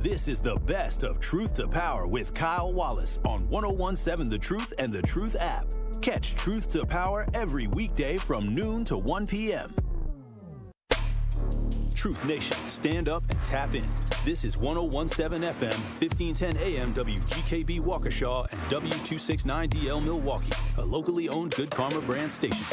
This is the best of Truth to Power with Kyle Wallace on 1017 The Truth and The Truth app. Catch Truth to Power every weekday from noon to 1 p.m. Truth Nation, stand up and tap in. This is 1017 FM, 1510 AM WGKB Waukesha and W269DL Milwaukee, a locally owned Good Karma brand station.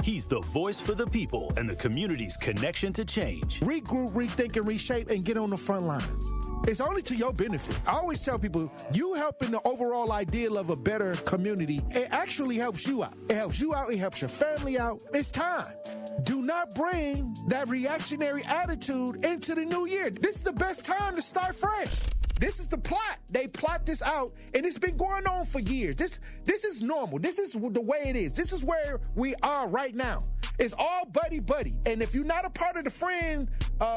He's the voice for the people and the community's connection to change. Regroup, rethink, and reshape and get on the front lines. It's only to your benefit. I always tell people, you helping the overall ideal of a better community, it actually helps you out. It helps you out. It helps your family out. It's time. Do not bring that reactionary attitude into the new year. This is the best time to start fresh. This is the plot. They plot this out, and it's been going on for years. This is normal. This is the way it is. This is where we are right now. It's all buddy-buddy. And if you're not a part of the friend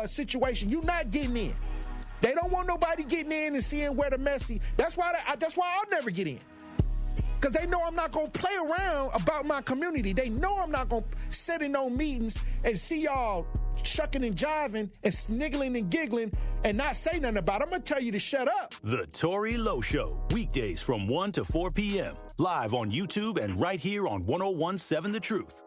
situation, you're not getting in. They don't want nobody getting in and seeing where the messy. That's why I'll never get in. Because they know I'm not going to play around about my community. They know I'm not going to sit in no meetings and see y'all shucking and jiving and sniggling and giggling and not say nothing about it. I'm going to tell you to shut up. The Tory Lowe Show, weekdays from 1 to 4 p.m. Live on YouTube and right here on 1017 The Truth.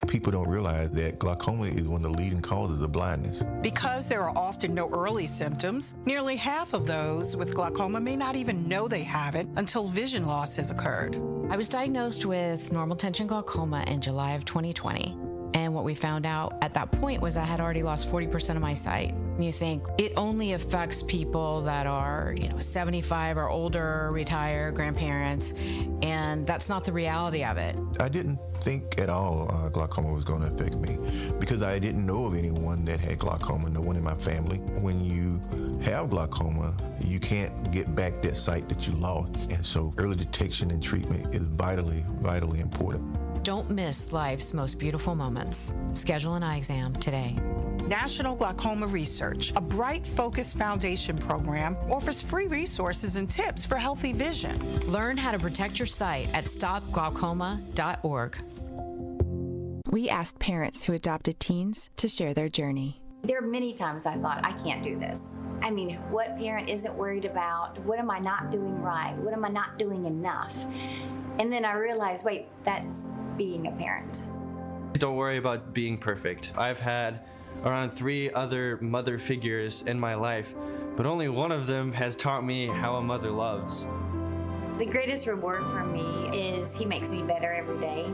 People don't realize that glaucoma is one of the leading causes of blindness. Because there are often no early symptoms, nearly half of those with glaucoma may not even know they have it until vision loss has occurred. I was diagnosed with normal tension glaucoma in July of 2020. And what we found out at that point was I had already lost 40% of my sight. You think it only affects people that are, 75 or older, retired, grandparents, and that's not the reality of it. I didn't think at all glaucoma was going to affect me because I didn't know of anyone that had glaucoma, no one in my family. When you have glaucoma, you can't get back that sight that you lost. And so early detection and treatment is vitally, vitally important. Don't miss life's most beautiful moments. Schedule an eye exam today. National Glaucoma Research, a Bright Focus Foundation program, offers free resources and tips for healthy vision. Learn how to protect your sight at stopglaucoma.org. We asked parents who adopted teens to share their journey. There are many times I thought, I can't do this. I mean, what parent isn't worried about? What am I not doing right? What am I not doing enough? And then I realized, wait, that's being a parent. Don't worry about being perfect. I've had around 3 other mother figures in my life, but only one of them has taught me how a mother loves. The greatest reward for me is he makes me better every day.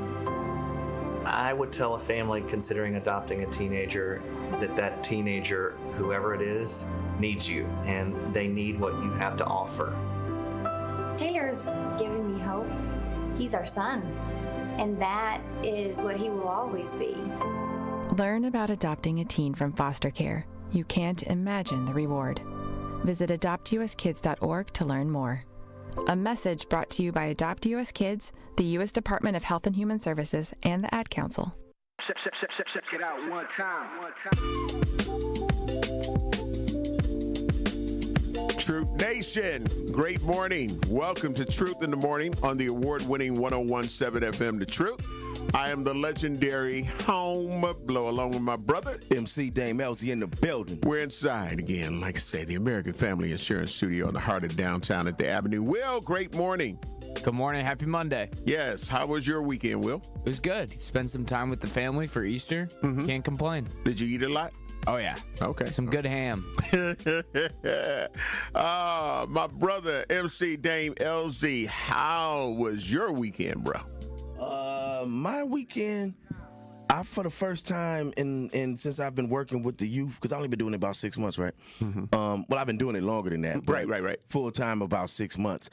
I would tell a family considering adopting a teenager that teenager, whoever it is, needs you, and they need what you have to offer. Taylor's given me hope. He's our son, and that is what he will always be. Learn about adopting a teen from foster care. You can't imagine the reward. Visit adoptuskids.org to learn more. A message brought to you by Adopt US Kids, the U.S. Department of Health and Human Services, and the Ad Council. Check it out one time. Truth Nation, great morning. Welcome to Truth in the Morning on the award-winning 1017 FM The Truth. I am the legendary Home Blow, along with my brother, MC Dame Elsie in the building. We're inside again, like I say, the American Family Insurance Studio in the heart of downtown at the Avenue. Will, great morning. Good morning. Happy Monday. Yes. How was your weekend, Will? It was good. Spent some time with the family for Easter. Can't complain. Did you eat a lot? Oh, yeah. Okay. Some good ham. My brother, MC Dame LZ, how was your weekend, bro? My weekend, for the first time since I've been working with the youth, because I've only been doing it about 6 months, right? Well, I've been doing it longer than that. Right. Full time about 6 months.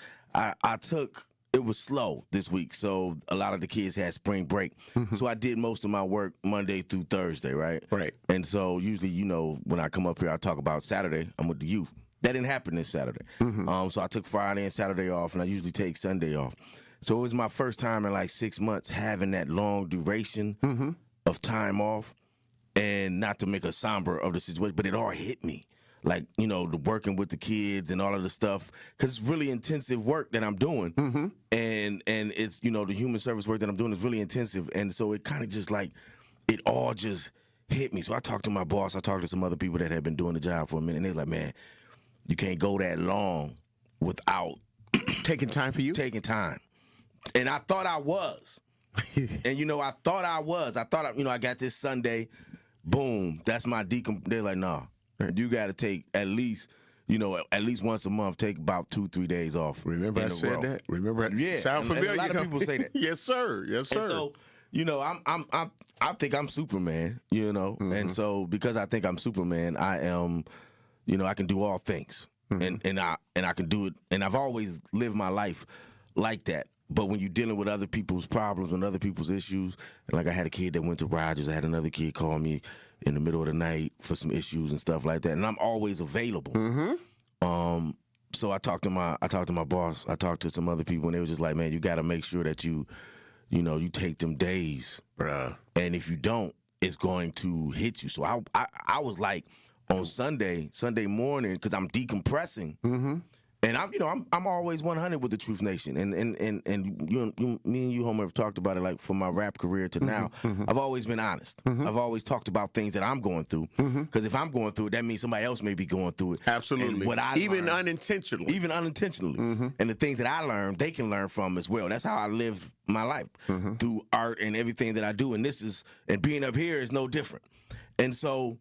It was slow this week, so a lot of the kids had spring break. So I did most of my work Monday through Thursday, right? Right. And so usually, when I come up here, I talk about Saturday. I'm with the youth. That didn't happen this Saturday. So I took Friday and Saturday off, and I usually take Sunday off. So it was my first time in like 6 months having that long duration of time off, and not to make a somber of the situation, but it all hit me. Like, the working with the kids and all of the stuff, because it's really intensive work that I'm doing. And it's, the human service work that I'm doing is really intensive. And so it kind of just like, it all just hit me. So I talked to my boss. I talked to some other people that had been doing the job for a minute. And they was like, man, you can't go that long without taking time for you? Taking time. And I thought I was. And, I thought I was. I thought, I got this Sunday. Boom. That's my They're like, nah, you got to take at least once a month, take about 2-3 days off. Remember I said that? Remember? Yeah. Sound familiar? And a lot of people say that. Yes, sir. Yes, sir. And so, I think I'm Superman, Mm-hmm. And so because I think I'm Superman, I am, I can do all things. Mm-hmm. And I can do it. And I've always lived my life like that. But when you're dealing with other people's problems and other people's issues, like I had a kid that went to Rogers, I had another kid call me in the middle of the night for some issues and stuff like that, and I'm always available. Mm-hmm. So I talked to my boss, I talked to some other people, and they were just like, man, you got to make sure that you take them days, and if you don't, it's going to hit you. So I was like on Sunday morning, because I'm decompressing. Mm-hmm. And I'm always 100 with the Truth Nation, and me and you, Homer, have talked about it. Like from my rap career to now, I've always been honest. I've always talked about things that I'm going through, because if I'm going through it, that means somebody else may be going through it. Absolutely, and even unintentionally, and the things that I learned, they can learn from as well. That's how I live my life through art and everything that I do, and being up here is no different. And so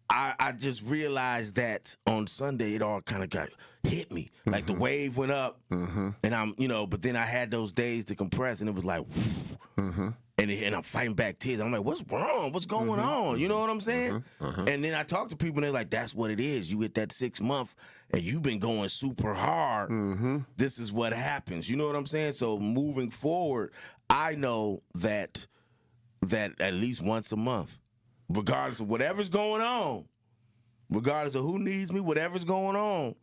I just realized that on Sunday it all kind of hit me. Like the wave went up, and I'm, but then I had those days to compress, and it was like, and I'm fighting back tears. I'm like, what's wrong? What's going on? You know what I'm saying? And then I talk to people, and they're like, that's what it is. You hit that 6 month, and you've been going super hard. This is what happens. You know what I'm saying? So moving forward, I know that at least once a month, regardless of whatever's going on, regardless of who needs me, whatever's going on,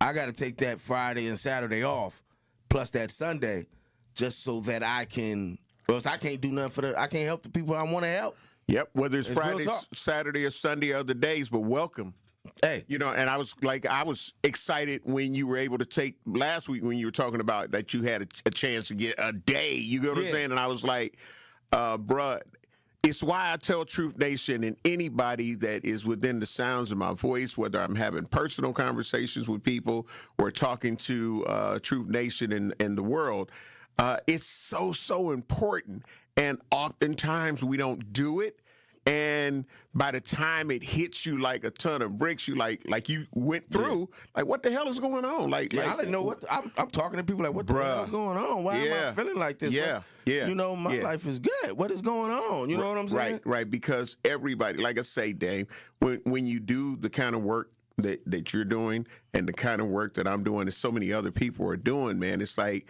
I got to take that Friday and Saturday off, plus that Sunday, just so that I can, or else I can't do nothing I can't help the people I want to help. Yep, whether it's Friday, Saturday, or Sunday, other days, but welcome. Hey. And I was excited when you were able to take last week when you were talking about that you had a chance to get a day. You get what I'm saying? And I was like, bruh, it's why I tell Truth Nation and anybody that is within the sounds of my voice, whether I'm having personal conversations with people or talking to Truth Nation and the world, it's so important. And oftentimes we don't do it. And by the time it hits you like a ton of bricks, you like you went through, like, what the hell is going on? I didn't know what I'm talking to people like, what the hell is going on? Why am I feeling like this? My life is good. What is going on? You know what I'm saying? Right. Because everybody, like I say, Dave, when you do the kind of work that you're doing and the kind of work that I'm doing, and so many other people are doing, man, it's like,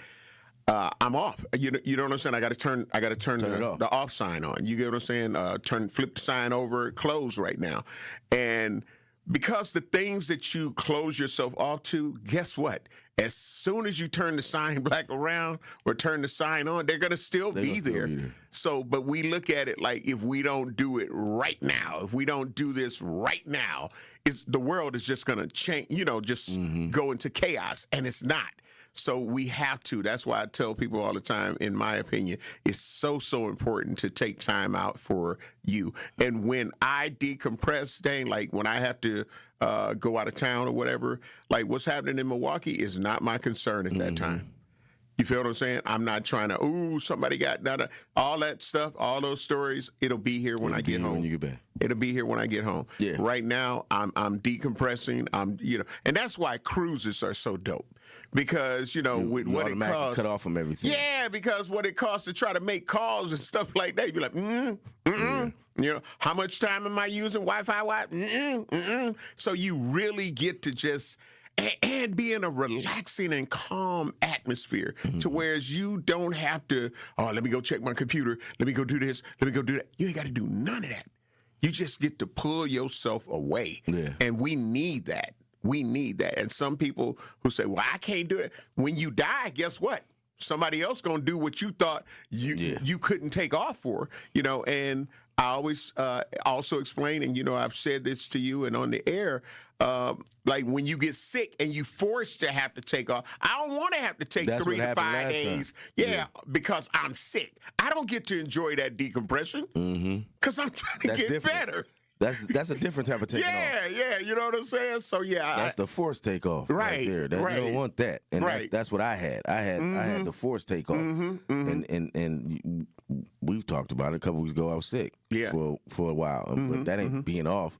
I'm off. You don't understand. I got to turn the off sign on. You get what I'm saying? Flip the sign over, close right now. And because the things that you close yourself off to, guess what? As soon as you turn the sign back around or turn the sign on, they're going to still be there. So, but we look at it like, if we don't do it right now, if we don't do this right now, the world is just going to change, go into chaos, and it's not. So we have to. That's why I tell people all the time, in my opinion, it's so important to take time out for you. And when I decompress, Dane, like when I have to go out of town or whatever, like what's happening in Milwaukee is not my concern at that time. You feel what I'm saying? I'm not trying to, somebody got all that stuff, all those stories. It'll be here when I get home. When you get back. It'll be here when I get home. Yeah. Right now, I'm decompressing. And that's why cruises are so dope. Because, with what it costs. Cut off from everything. Yeah, because what it costs to try to make calls and stuff like that, you're like, how much time am I using Wi-Fi? So you really get to just, and be in a relaxing and calm atmosphere to whereas you don't have to, let me go check my computer. Let me go do this. Let me go do that. You ain't got to do none of that. You just get to pull yourself away. Yeah. And we need that. We need that. And some people who say, well, I can't do it. When you die, guess what? Somebody else going to do what you thought you couldn't take off for, and I always also explain, and I've said this to you and on the air, like when you get sick and you forced to have to take off. I don't want to have to take That's 3 to 5 days. Yeah, because I'm sick. I don't get to enjoy that decompression because I'm trying to get better. That's a different type of takeoff. Yeah, you know what I'm saying? So that's the forced takeoff right there. You don't want that, and that's what I had. I had the forced takeoff, and we've talked about it a couple weeks ago. I was sick for a while, but that ain't being off.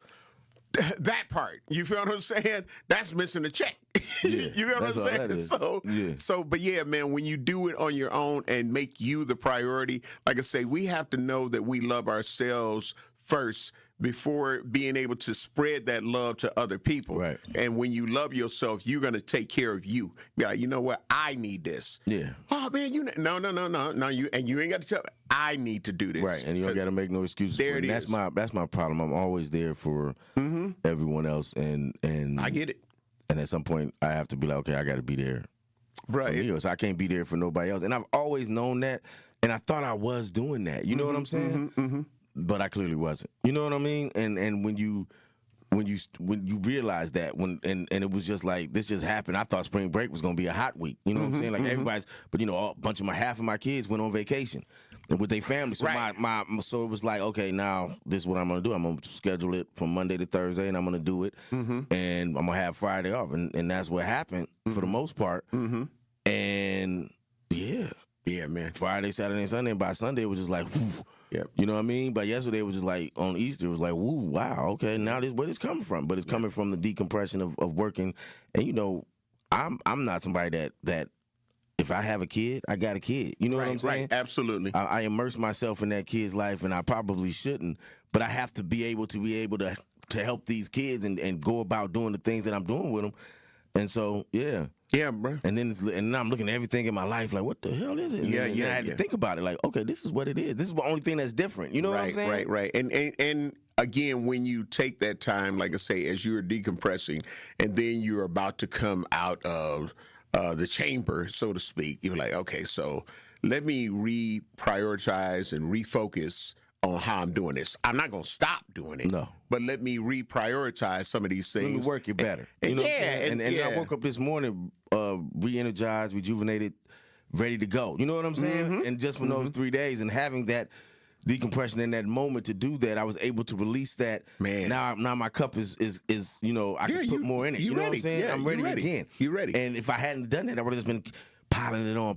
That part, you feel what I'm saying? That's missing the check. You know what I'm saying? But yeah, man, when you do it on your own and make you the priority, like I say, we have to know that we love ourselves first before being able to spread that love to other people. Right. And when you love yourself, you're going to take care of you. Be like, you know what? I need this. Yeah. Oh, man, no. You ain't got to tell me. I need to do this. Right, and you don't got to make no excuses. There for it. it That's my problem. I'm always there for everyone else, and I get it. And at some point, I have to be like, okay, I got to be there. Right. For me, so I can't be there for nobody else. And I've always known that, and I thought I was doing that. You know what I'm saying? But I clearly wasn't. You know what I mean? And when you realize that, and it was just like, this just happened. I thought spring break was gonna be a hot week. You know what I'm saying? Like everybody's, but half of my kids went on vacation and with their family. So so it was like, okay, now this is what I'm gonna do. I'm gonna schedule it from Monday to Thursday, and I'm gonna do it, and I'm gonna have Friday off, and that's what happened for the most part. And yeah, man. Friday, Saturday, and Sunday. And by Sunday, it was just like, whew. Yep. You know what I mean? But yesterday it was just like, on Easter, it was like, woo, wow, okay, now this is where it's coming from. But it's coming from the decompression of working. And I'm not somebody that if I have a kid, I got a kid. You know what I'm saying? Right, absolutely. I immerse myself in that kid's life, and I probably shouldn't. But I have to be able to help these kids and go about doing the things that I'm doing with them. And so, yeah, bro. And then I'm looking at everything in my life like, what the hell is it? And I had to think about it like, okay, this is what it is. This is the only thing that's different. You know what I'm saying? Right. And again, when you take that time, like I say, as you're decompressing, and then you're about to come out of the chamber, so to speak, you're like, okay, so let me reprioritize and refocus on how I'm doing this. I'm not going to stop doing it. No. But let me reprioritize some of these things. Let me work it better. You know what I'm saying? And I woke up this morning re-energized, rejuvenated, ready to go. You know what I'm saying? And just from those 3 days and having that decompression in that moment to do that, I was able to release that. Man. Now my cup is I can put more in it. You know what I'm saying? I'm ready again. You ready. And if I hadn't done that, I would have just been piling it on,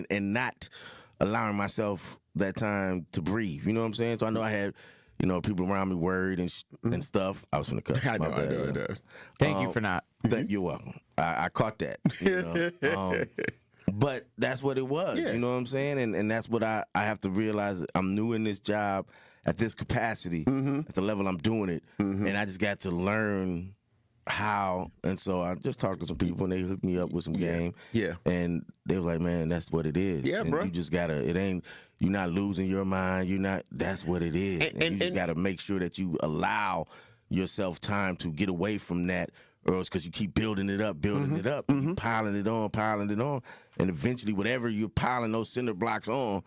and not allowing myself that time to breathe. You know what I'm saying? So I know I had, people around me worried and stuff. I was from the cuss. I know. Thank you for not. You're welcome. I caught that. But that's what it was. You know what I'm saying? And that's what I have to realize. I'm new in this job at this capacity, at the level I'm doing it, and I just got to learn how. And so I just talked to some people, and they hooked me up with some game. Yeah. And they was like, man, that's what it is. Yeah, and bro. You just gotta. You're not losing your mind. You're not. That's what it is. And you just gotta make sure that you allow yourself time to get away from that, or else because you keep building it up, and piling it on, and eventually whatever you're piling those cinder blocks on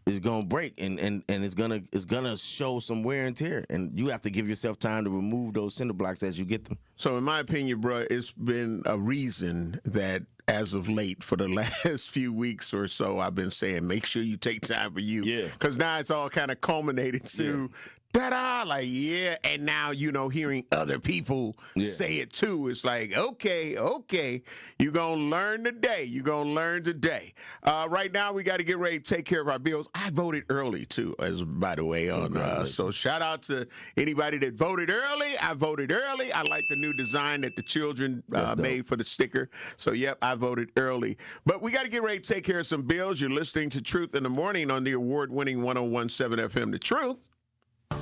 is gonna break, and it's gonna show some wear and tear, and you have to give yourself time to remove those cinder blocks as you get them. So in my opinion, bro, it's been a reason that as of late, for the last few weeks or so, I've been saying, make sure you take time for you. Yeah. Because now it's all kind of culminated to ta-da, like, and now, hearing other people say it too. It's like, okay, you're going to learn today. Right now, we got to get ready to take care of our bills. I voted early, too, by the way. So shout out to anybody that voted early. I voted early. I like the new design that the children made for the sticker. So, yep, I voted early. But we got to get ready to take care of some bills. You're listening to Truth in the Morning on the award-winning 101.7 FM, The Truth.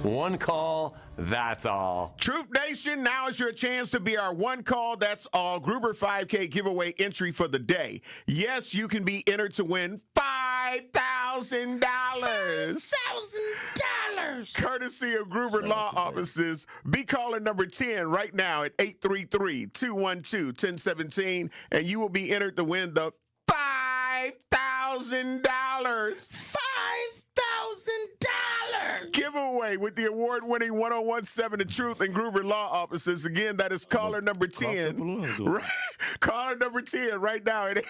One call, that's all. Truth Nation, now is your chance to be our one call, that's all Gruber 5K giveaway entry for the day. Yes, you can be entered to win $5,000. $5,000. Courtesy of Gruber Law Offices. Be caller number 10 right now at 833-212-1017, and you will be entered to win the $5,000. $5,000. giveaway with the award-winning 1017 The Truth and Gruber Law Offices. Again, that is caller number 10. Right, caller number 10 right now at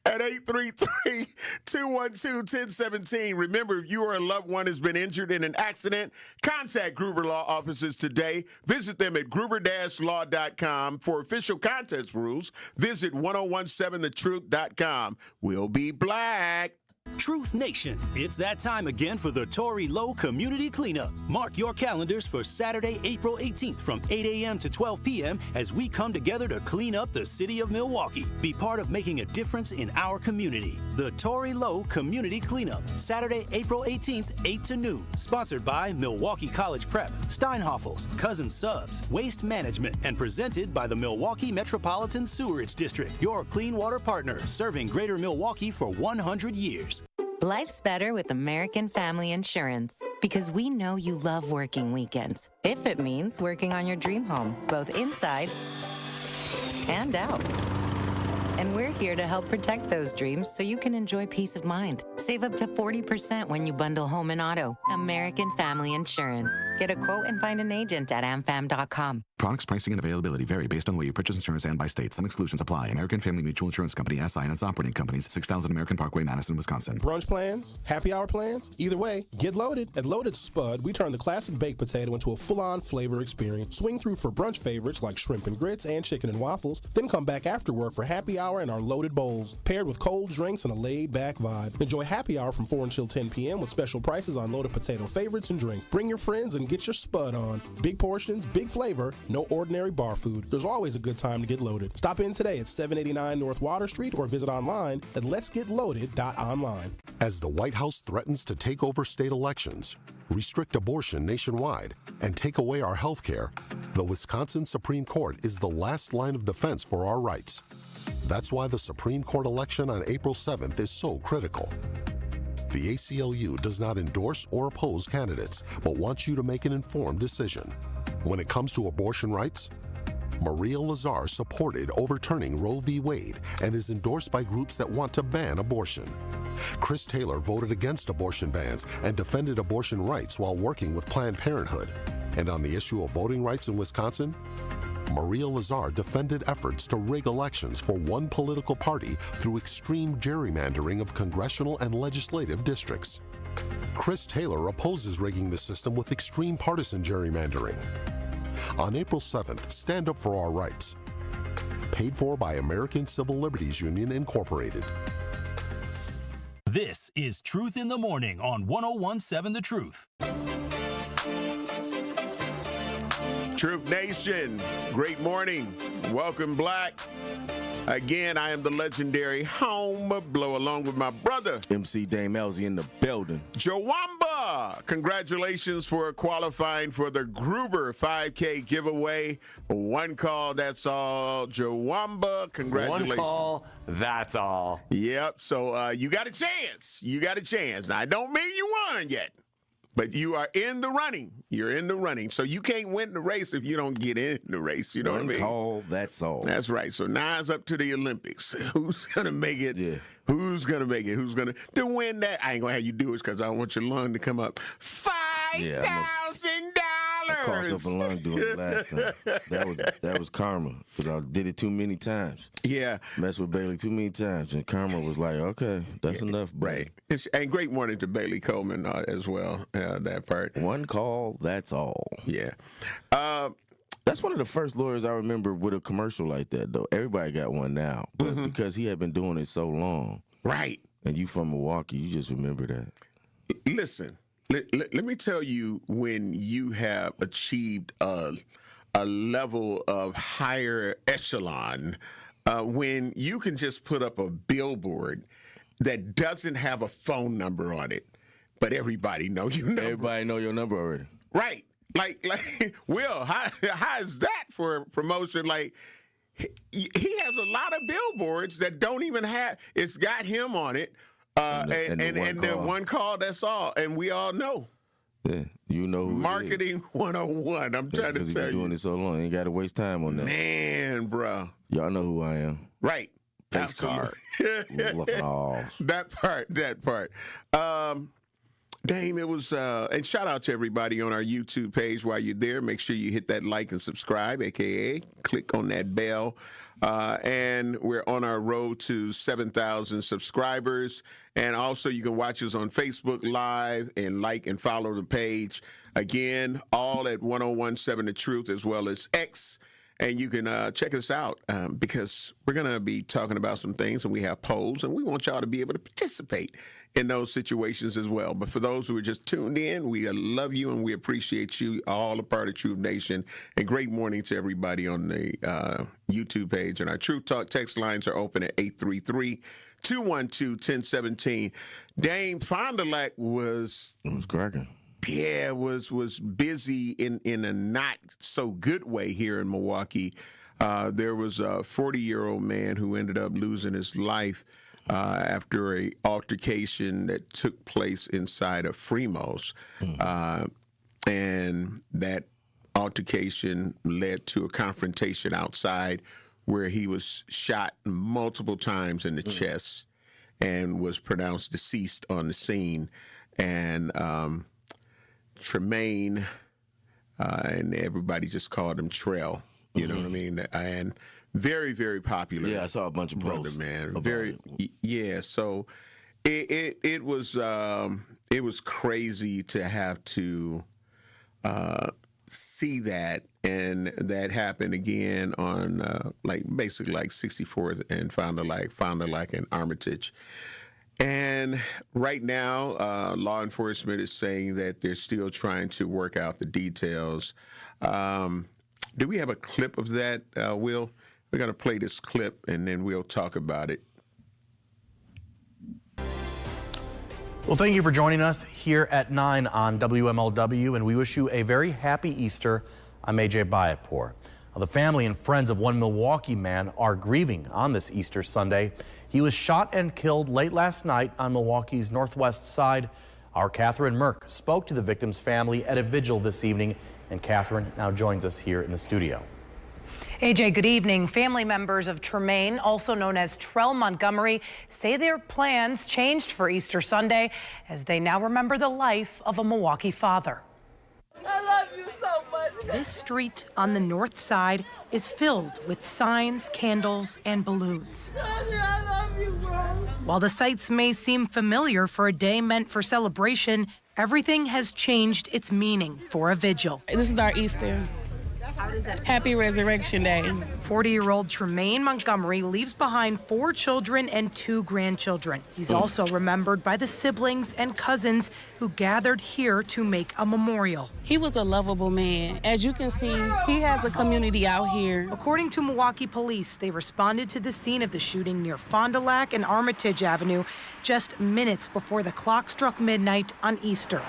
833-212-1017. Remember, if you or a loved one has been injured in an accident, contact Gruber Law Offices today. Visit them at gruber-law.com. For official contest rules, visit 1017thetruth.com. We'll be black. Truth Nation, it's that time again for the Tory Low Community Cleanup. Mark your calendars for Saturday, April 18th from 8 a.m. to 12 p.m. as we come together to clean up the city of Milwaukee. Be part of making a difference in our community. The Tory Low Community Cleanup, Saturday, April 18th, 8 to noon. Sponsored by Milwaukee College Prep, Steinhoffels, Cousin Subs, Waste Management, and presented by the Milwaukee Metropolitan Sewerage District, your clean water partner serving Greater Milwaukee for 100 years. Life's better with American Family Insurance because we know you love working weekends. If it means working on your dream home, both inside and out. And we're here to help protect those dreams so you can enjoy peace of mind. Save up to 40% when you bundle home and auto. American Family Insurance. Get a quote and find an agent at amfam.com. Products, pricing, and availability vary based on where you purchase insurance and by state. Some exclusions apply. American Family Mutual Insurance Company, SI, and its operating companies, 6000 American Parkway, Madison, Wisconsin. Brunch plans? Happy hour plans? Either way, get loaded. At Loaded Spud, we turn the classic baked potato into a full-on flavor experience. Swing through for brunch favorites like shrimp and grits and chicken and waffles, then come back afterward for happy hour and our loaded bowls, paired with cold drinks and a laid-back vibe. Enjoy happy hour from 4 until 10 p.m. with special prices on loaded potato favorites and drinks. Bring your friends and get your Spud on. Big portions, big flavor, no ordinary bar food. There's always a good time to get loaded. Stop in today at 789 North Water Street or visit online at letsgetloaded.online. As the White House threatens to take over state elections, restrict abortion nationwide, and take away our health care, the Wisconsin Supreme Court is the last line of defense for our rights. That's why the Supreme Court election on April 7th is so critical. The ACLU does not endorse or oppose candidates, but wants you to make an informed decision. When it comes to abortion rights, Maria Lazar supported overturning Roe v. Wade and is endorsed by groups that want to ban abortion. Chris Taylor voted against abortion bans and defended abortion rights while working with Planned Parenthood. And on the issue of voting rights in Wisconsin, Maria Lazar defended efforts to rig elections for one political party through extreme gerrymandering of congressional and legislative districts. Chris Taylor opposes rigging the system with extreme partisan gerrymandering. On April 7th, stand up for our rights. Paid for by American Civil Liberties Union, Incorporated. This is Truth in the Morning on 1017 The Truth. Truth Nation, great morning. Welcome, Black. Again, I am the legendary Home Blow, along with my brother, MC Dame Elsie in the building. Jawamba. Congratulations for qualifying for the Gruber 5K giveaway. One call, that's all. Jawamba, congratulations. One call, that's all. Yep, so you got a chance. You got a chance. Now, I don't mean you won yet, but you are in the running. You're in the running. So you can't win the race if you don't get in the race. You know what I mean? One call, that's all. That's right. So now it's up to the Olympics. Who's going to make it? Yeah. Who's going to make it? Who's going to win that? I ain't going to have you do it because I want your lung to come up. $5,000. I coughed up a lung doing it last time. That was karma because I did it too many times. Yeah. Messed with Bailey too many times. And karma was like, okay, that's enough. Right. And great morning to Bailey Coleman as well, that part. One call, that's all. Yeah. That's one of the first lawyers I remember with a commercial like that, though. Everybody got one now. But because he had been doing it so long. Right. And you from Milwaukee, you just remember that. Listen. Let me tell you, when you have achieved a level of higher echelon, when you can just put up a billboard that doesn't have a phone number on it, but everybody know your number. Everybody know your number already. Right. Like Will, how is that for promotion? Like, he has a lot of billboards that don't even have, it's got him on it. And the one call, that's all. And we all know. Yeah, you know who Marketing 101. I'm trying to tell you. He's doing it so long. You ain't got to waste time on that. Man, bro. Y'all know who I am. Right. Face card. That part. Dame, it was, and shout out to everybody on our YouTube page while you're there. Make sure you hit that like and subscribe, aka click on that bell. And we're on our road to 7,000 subscribers. And also, you can watch us on Facebook Live and like and follow the page. Again, all at 1017 The Truth, as well as X. And you can check us out because we're going to be talking about some things, and we have polls, and we want y'all to be able to participate in those situations as well. But for those who are just tuned in, we love you and we appreciate you, all a part of Truth Nation. And great morning to everybody on the YouTube page. And our Truth Talk text lines are open at 833-212-1017. Dame Fond du Lac was cracking. Yeah, was busy in a not so good way here in Milwaukee. There was a 40-year-old man who ended up losing his life after a altercation that took place inside of Fremos. And that altercation led to a confrontation outside where he was shot multiple times in the chest and was pronounced deceased on the scene. And Tremaine, and everybody just called him Trell, you know what I mean? And very, very popular. Yeah, I saw a bunch of posts, man. Very, yeah. So it was crazy to have to see that, and that happened again on basically 64th and Fond du Lac and Armitage. And right now, law enforcement is saying that they're still trying to work out the details. Do we have a clip of that, Will? We're going to play this clip, and then we'll talk about it. Well, thank you for joining us here at 9 on WMLW, and we wish you a very happy Easter. I'm AJ Bayatpour. The family and friends of one Milwaukee man are grieving on this Easter Sunday. He was shot and killed late last night on Milwaukee's northwest side. Our Catherine Merck spoke to the victim's family at a vigil this evening, and Catherine now joins us here in the studio. AJ, good evening. Family members of Tremaine, also known as Trell Montgomery, say their plans changed for Easter Sunday as they now remember the life of a Milwaukee father. I love you so much. This street on the north side is filled with signs, candles, and balloons. I love you, bro. While the sights may seem familiar for a day meant for celebration, everything has changed its meaning for a vigil. This is our Easter. Happy Resurrection Day. 40-year-old Tremaine Montgomery leaves behind 4 children and 2 grandchildren. He's also remembered by the siblings and cousins who gathered here to make a memorial. He was a lovable man. As you can see, he has a community out here. According to Milwaukee police, they responded to the scene of the shooting near Fond du Lac and Armitage Avenue just minutes before the clock struck midnight on Easter.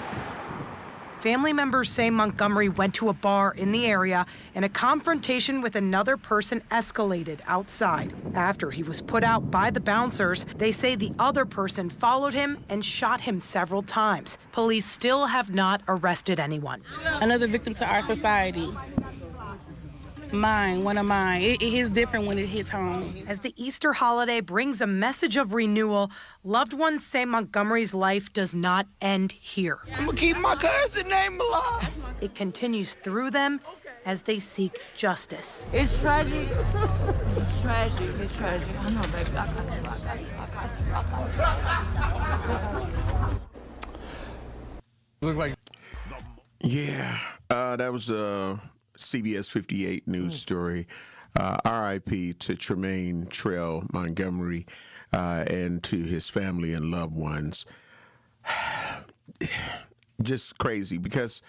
Family members say Montgomery went to a bar in the area and a confrontation with another person escalated outside. After he was put out by the bouncers, they say the other person followed him and shot him several times. Police still have not arrested anyone. Another victim to our society. One of mine. It is different when it hits home. As the Easter holiday brings a message of renewal, loved ones say Montgomery's life does not end here. I'm gonna keep my cousin's name alive. It continues through them as they seek justice. It's tragic. It's tragic. It's tragic. I know, baby. I got you. Look like. Yeah, that was CBS 58 news story. RIP to Tremaine Trell Montgomery and to his family and loved ones. Just crazy because,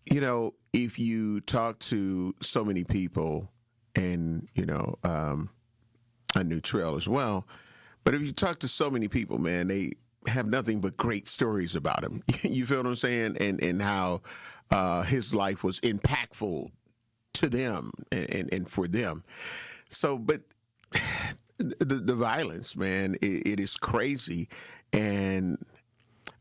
if you talk to so many people, and, I knew Trell as well, but if you talk to so many people, man, they have nothing but great stories about him. You feel what I'm saying? And how his life was impactful to them and for them. So, but the violence, man, it is crazy. And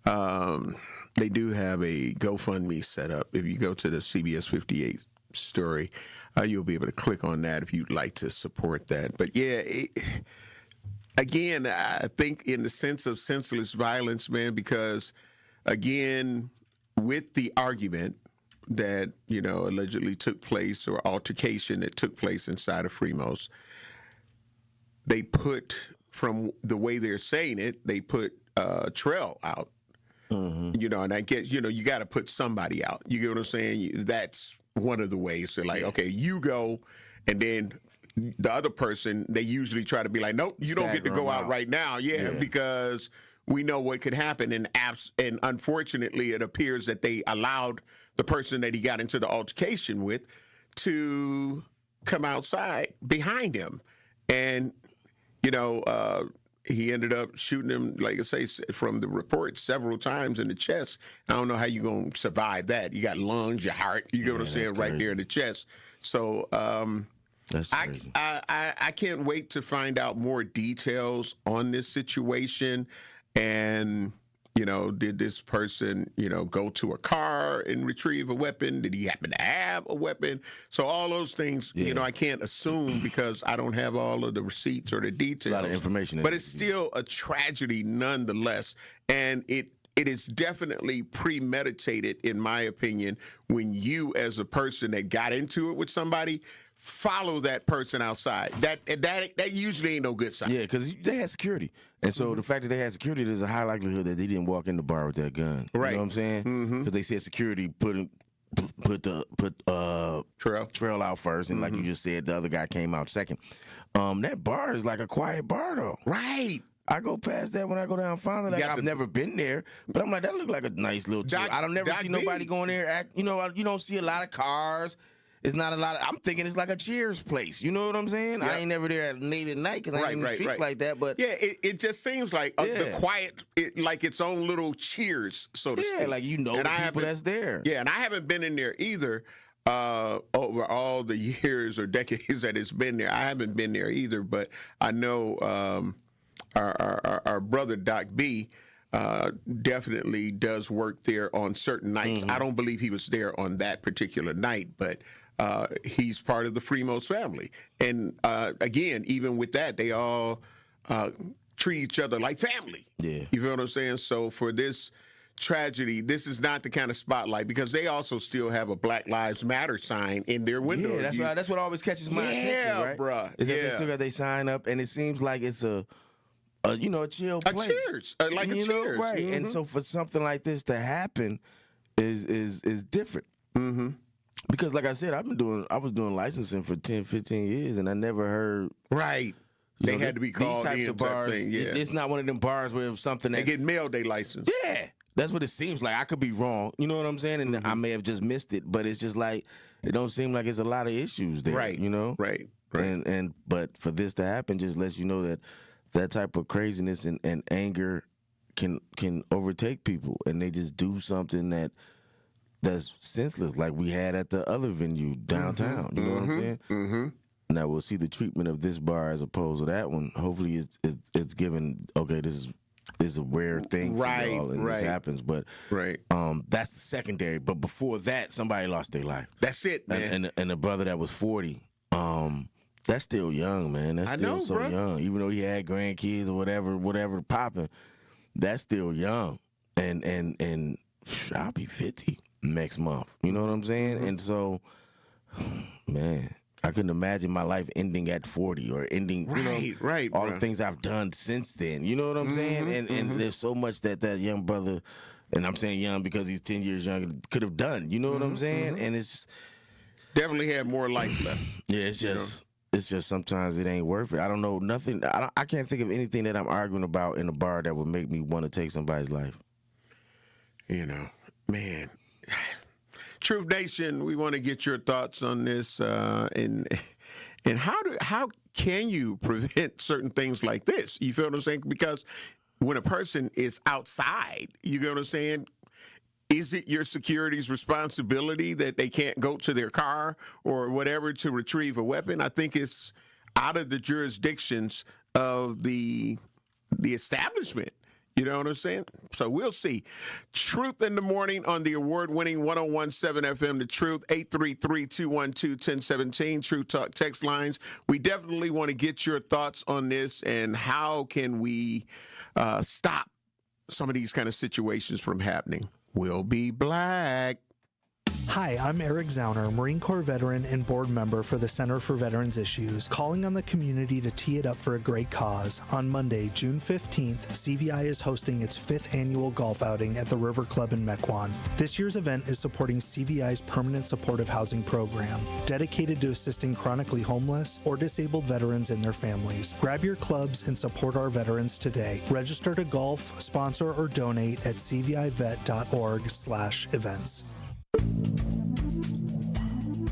they do have a GoFundMe set up. If you go to the CBS 58 story, you'll be able to click on that if you'd like to support that. But yeah, again, I think in the sense of senseless violence, man, because again, with the argument that, allegedly took place, or altercation that took place inside of Fremos, they put, from the way they're saying it, they put Trell out. And I guess, you got to put somebody out. You get what I'm saying? That's one of the ways. So like, okay, you go, and then the other person, they usually try to be like, nope, you don't get to go out right now. Yeah, because we know what could happen. And unfortunately, it appears that they allowed the person that he got into the altercation with to come outside behind him. And, he ended up shooting him, like I say, from the report, several times in the chest. I don't know how you're going to survive that. You got lungs, your heart, you get what I'm saying, right there in the chest. So I can't wait to find out more details on this situation. And, did this person, go to a car and retrieve a weapon? Did he happen to have a weapon? So all those things, I can't assume because I don't have all of the receipts or the details. A lot of information. But it's still a tragedy nonetheless. And it is definitely premeditated, in my opinion, when you, as a person that got into it with somebody, follow that person outside. That usually ain't no good sign. Yeah, because they had security. And so the fact that they had security, there's a high likelihood that they didn't walk in the bar with that gun. Right. You know what I'm saying? Because they said security put Trail out first, and like you just said, the other guy came out second. That bar is like a quiet bar, though. Right. I go past that when I go down Fond du Lac. I've never been there, but I'm like, that look like a nice little chill. I don't never see nobody going there. You don't see a lot of cars. It's not a lot of, I'm thinking it's like a Cheers place. You know what I'm saying? I ain't never there at late at night because I ain't in the streets like that. But yeah, it just seems like the quiet, like its own little Cheers, so to speak. Yeah, like the people that's there. Yeah, and I haven't been in there either over all the years or decades that it's been there. I haven't been there either, but I know our brother Doc B definitely does work there on certain nights. I don't believe he was there on that particular night, but he's part of the Fremos family. And again, even with that, they all treat each other like family. Yeah. You feel what I'm saying? So for this tragedy, this is not the kind of spotlight, because they also still have a Black Lives Matter sign in their window. Yeah, that's what always catches my attention, right? Bruh. Is that they still got their sign up, and it seems like it's a chill place. A Cheers. Like a Cheers. Right. And so for something like this to happen is different. Because like I said, I was doing licensing for 10, 15 years, and I never heard. Right. They had to be called these types of bars. It's not one of them bars where something they get mailed their license. Yeah. That's what it seems like. I could be wrong. You know what I'm saying? And I may have just missed it, but it's just like, it don't seem like it's a lot of issues there. Right. Right. But for this to happen just lets you know that type of craziness and anger can overtake people, and they just do something that's senseless, like we had at the other venue downtown. You know what I'm saying? Now we'll see the treatment of this bar as opposed to that one. Hopefully, it's given. Okay, this is a rare thing for y'all, and this happens. But that's the secondary. But before that, somebody lost their life. That's it, man. And a brother that was 40. That's still young, man. That's still so young. Even though he had grandkids or whatever popping, that's still young. And I'll be 50 next month. You know what I'm saying? And so, man, I couldn't imagine my life ending at 40 or ending, all the things I've done since then. You know what I'm saying? And there's so much that young brother, and I'm saying young because he's 10 years younger, could have done. You know what I'm saying? And it's just, definitely had more life left. Yeah, it's just sometimes it ain't worth it. I don't know nothing. I can't think of anything that I'm arguing about in a bar that would make me want to take somebody's life. Man. Truth Nation, we want to get your thoughts on this, and how can you prevent certain things like this? You feel what I'm saying? Because when a person is outside, you get what I'm saying? Is it your security's responsibility that they can't go to their car or whatever to retrieve a weapon? I think it's out of the jurisdictions of the establishment. You know what I'm saying? So we'll see. Truth in the Morning on the award-winning 101.7 FM, The Truth, 833-212-1017, True Talk text lines. We definitely want to get your thoughts on this and how can we stop some of these kind of situations from happening. We'll be black. Hi, I'm Eric Zauner, Marine Corps veteran and board member for the Center for Veterans Issues, calling on the community to tee it up for a great cause. On Monday, June 15th, CVI is hosting its 5th annual golf outing at the River Club in Mequon. This year's event is supporting CVI's Permanent Supportive Housing Program, dedicated to assisting chronically homeless or disabled veterans and their families. Grab your clubs and support our veterans today. Register to golf, sponsor, or donate at cvivet.org/events.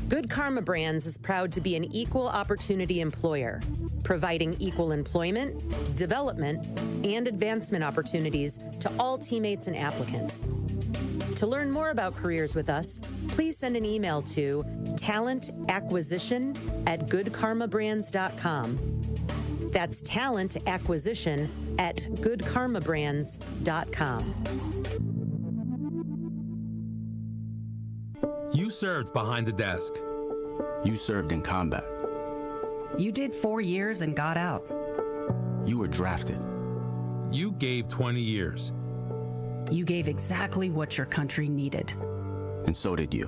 Good Karma Brands is proud to be an equal opportunity employer, providing equal employment, development, and advancement opportunities to all teammates and applicants. To learn more about careers with us, please send an email to talentacquisition@goodkarmabrands.com. That's talentacquisition@goodkarmabrands.com. You served behind the desk. You served in combat. You did 4 years and got out. You were drafted. You gave 20 years. You gave exactly what your country needed. And so did you.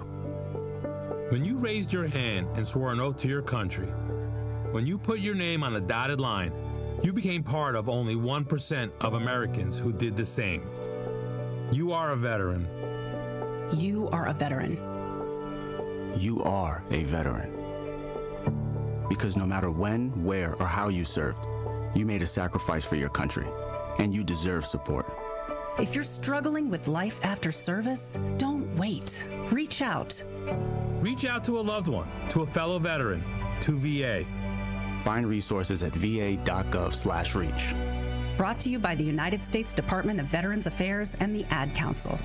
When you raised your hand and swore an oath to your country, when you put your name on a dotted line, you became part of only 1% of Americans who did the same. You are a veteran. You are a veteran. You are a veteran. Because no matter when, where, or how you served, you made a sacrifice for your country, and you deserve support. If you're struggling with life after service, don't wait. Reach out. Reach out to a loved one, to a fellow veteran, to VA. Find resources at va.gov/reach. Brought to you by the United States Department of Veterans Affairs and the Ad Council.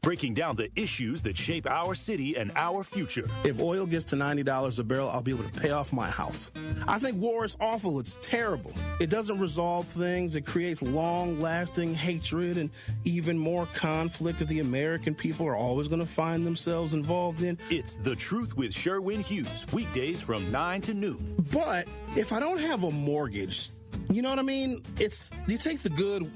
Breaking down the issues that shape our city and our future. If oil gets to $90 a barrel, I'll be able to pay off my house. I think war is awful. It's terrible. It doesn't resolve things. It creates long-lasting hatred and even more conflict that the American people are always going to find themselves involved in. It's The Truth with Sherwin Hughes, weekdays from 9 to noon. But if I don't have a mortgage, you know what I mean? You take the good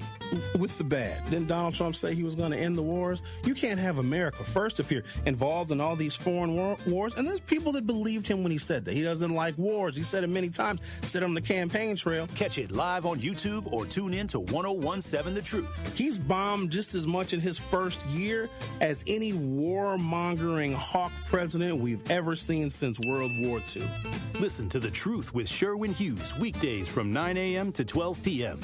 with the bad. Didn't Donald Trump say he was going to end the wars? You can't have America first if you're involved in all these foreign wars. And there's people that believed him when he said that. He doesn't like wars. He said it many times. Said it on the campaign trail. Catch it live on YouTube or tune in to 1017 The Truth. He's bombed just as much in his first year as any warmongering hawk president we've ever seen since World War II. Listen to The Truth with Sherwin Hughes, weekdays from 9 a.m. to 12 p.m.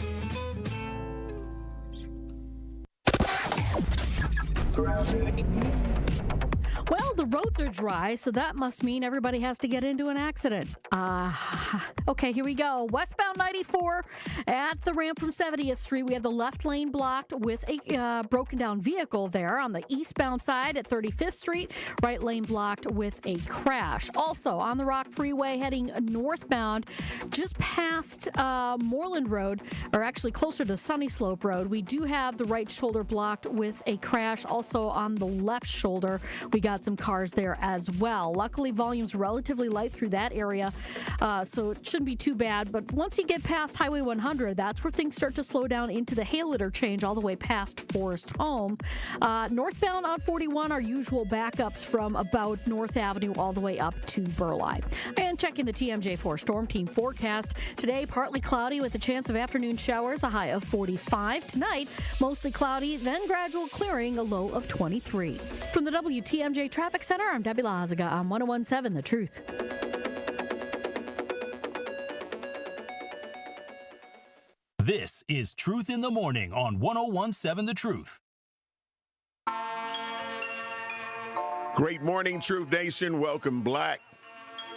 Well, the roads are dry, so that must mean everybody has to get into an accident. Okay, here we go. Westbound 94 at the ramp from 70th Street. We have the left lane blocked with a broken down vehicle there. On the eastbound side at 35th Street, right lane blocked with a crash. Also, on the Rock Freeway heading northbound, just past Moreland Road, or actually closer to Sunny Slope Road, we do have the right shoulder blocked with a crash. Also on the left shoulder, we got some cars there as well. Luckily, volume's relatively light through that area, so it shouldn't be too bad. But once you get past Highway 100, that's where things start to slow down into the Hale interchange all the way past Forest Home. Northbound on 41, our usual backups from about North Avenue all the way up to Burleigh. And checking the TMJ4 Storm Team forecast. Today, partly cloudy with a chance of afternoon showers, a high of 45. Tonight, mostly cloudy, then gradual clearing, a low of 23. From the WTMJ Traffic Center, I'm Debbie Lazaga on 1017 The Truth. This is Truth in the Morning on 1017 The Truth. Great morning, Truth Nation. Welcome, Black.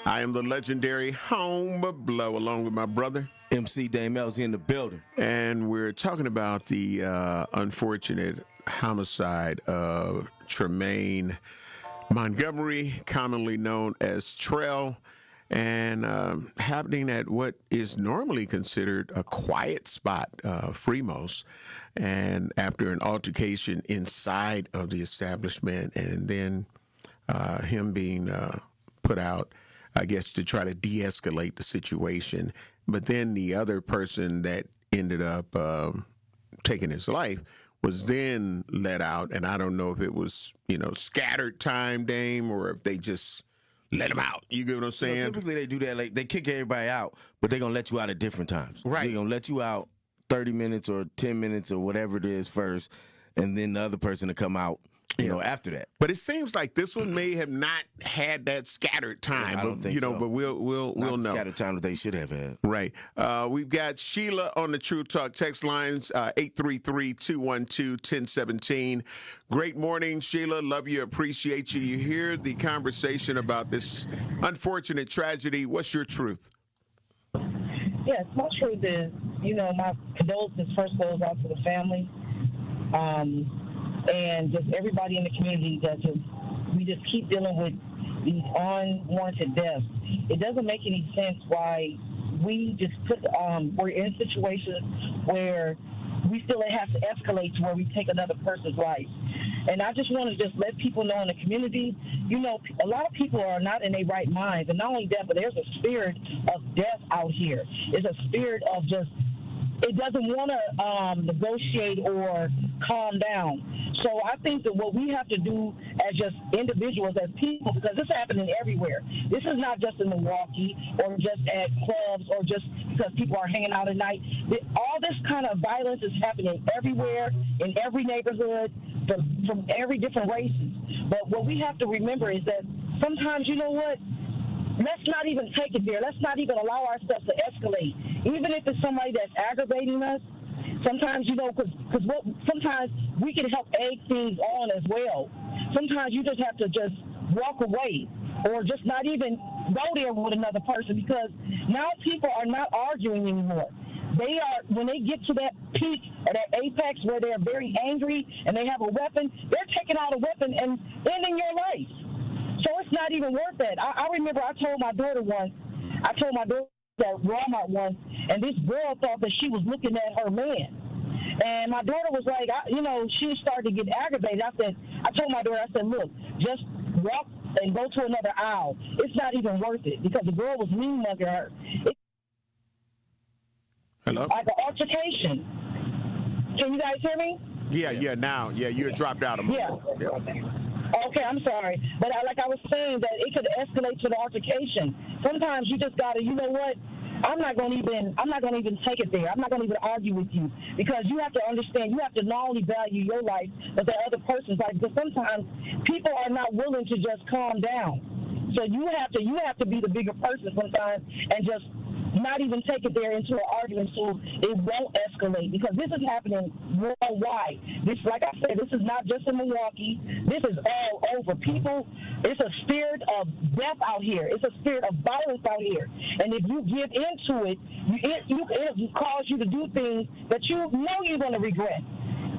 I am the legendary Home Blow, along with my brother, MC Damel's in the building. And we're talking about the unfortunate homicide of Tremaine Montgomery, commonly known as Trell, and happening at what is normally considered a quiet spot, Fremos, and after an altercation inside of the establishment, and then him being put out, I guess, to try to de-escalate the situation. But then the other person that ended up taking his life, was then let out. And I don't know if it was, scattered time, Dame, or if they just let him out. You get what I'm saying? Typically they do that. Like they kick everybody out, but they're going to let you out at different times. Right. They're going to let you out 30 minutes or 10 minutes or whatever it is first, and then the other person to come out, after that. But it seems like this one may have not had that scattered time. I don't think so. But we'll Not the know. scattered time that they should have had. Right. We've got Sheila on the True Talk text lines, 833-212-1017. Great morning, Sheila. Love you, appreciate you. You hear the conversation about this unfortunate tragedy. What's your truth? Yes, my truth is, my condolences first goes out to the family. And just everybody in the community that we just keep dealing with these unwarranted deaths. It doesn't make any sense why we just we're in situations where we feel it has to escalate to where we take another person's life. And I just want to just let people know in the community, a lot of people are not in their right minds. And not only that, but there's a spirit of death out here. It's a spirit of just, it doesn't want to negotiate or calm down. So I think that what we have to do as just individuals, as people, because this is happening everywhere. This is not just in Milwaukee or just at clubs or just because people are hanging out at night. All this kind of violence is happening everywhere, in every neighborhood, from every different races. But what we have to remember is that sometimes, let's not even take it there. Let's not even allow ourselves to escalate. Even if it's somebody that's aggravating us, sometimes, because sometimes we can help egg things on as well. Sometimes you just have to just walk away or just not even go there with another person, because now people are not arguing anymore. They are, when they get to that peak or that apex where they're very angry and they have a weapon, they're taking out a weapon and ending your life. So it's not even worth it. I remember I told my daughter at Walmart once, and this girl thought that she was looking at her man. And my daughter was like, she started to get aggravated. I told my daughter, look, just walk and go to another aisle. It's not even worth it, because the girl was mean mugging her. Hello? Like an altercation. Can you guys hear me? Yeah, now. Yeah, you had dropped out a moment. Yeah. Okay, I'm sorry. But like I was saying, that it could escalate to the altercation. Sometimes you just gotta, I'm not gonna even take it there. I'm not gonna even argue with you, because you have to understand, you have to not only value your life, but the other person's life. Because sometimes people are not willing to just calm down. So you have to be the bigger person sometimes and just not even take it there into an argument so it won't escalate, because this is happening worldwide. This, like I said, this is not just in Milwaukee. This is all over. People, it's a spirit of death out here. It's a spirit of violence out here. And if you give into it, it cause you to do things that you know you're going to regret.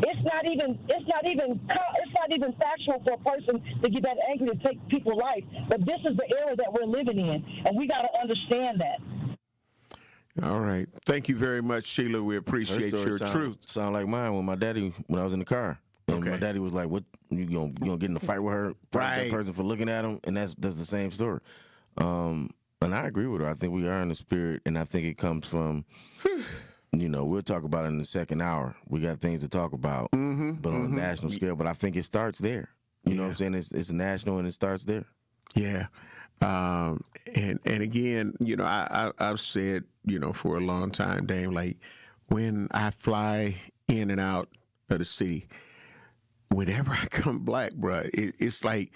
It's not even factual for a person to get that angry to take people's life. But this is the era that we're living in, and we got to understand that. All right. Thank you very much, Sheila. We appreciate your truth. Sound like mine when I was in the car. And my daddy was like, "What, you gonna get in a fight with her, that person for looking at him?" And that's the same story. And I agree with her. I think we are in the spirit, and I think it comes from, we'll talk about it in the second hour. We got things to talk about, but on a national scale. But I think it starts there. You know what I'm saying? It's national, and it starts there. Yeah. And again, I've said, for a long time, Dame, like when I fly in and out of the city, whenever I come back, bro, it's like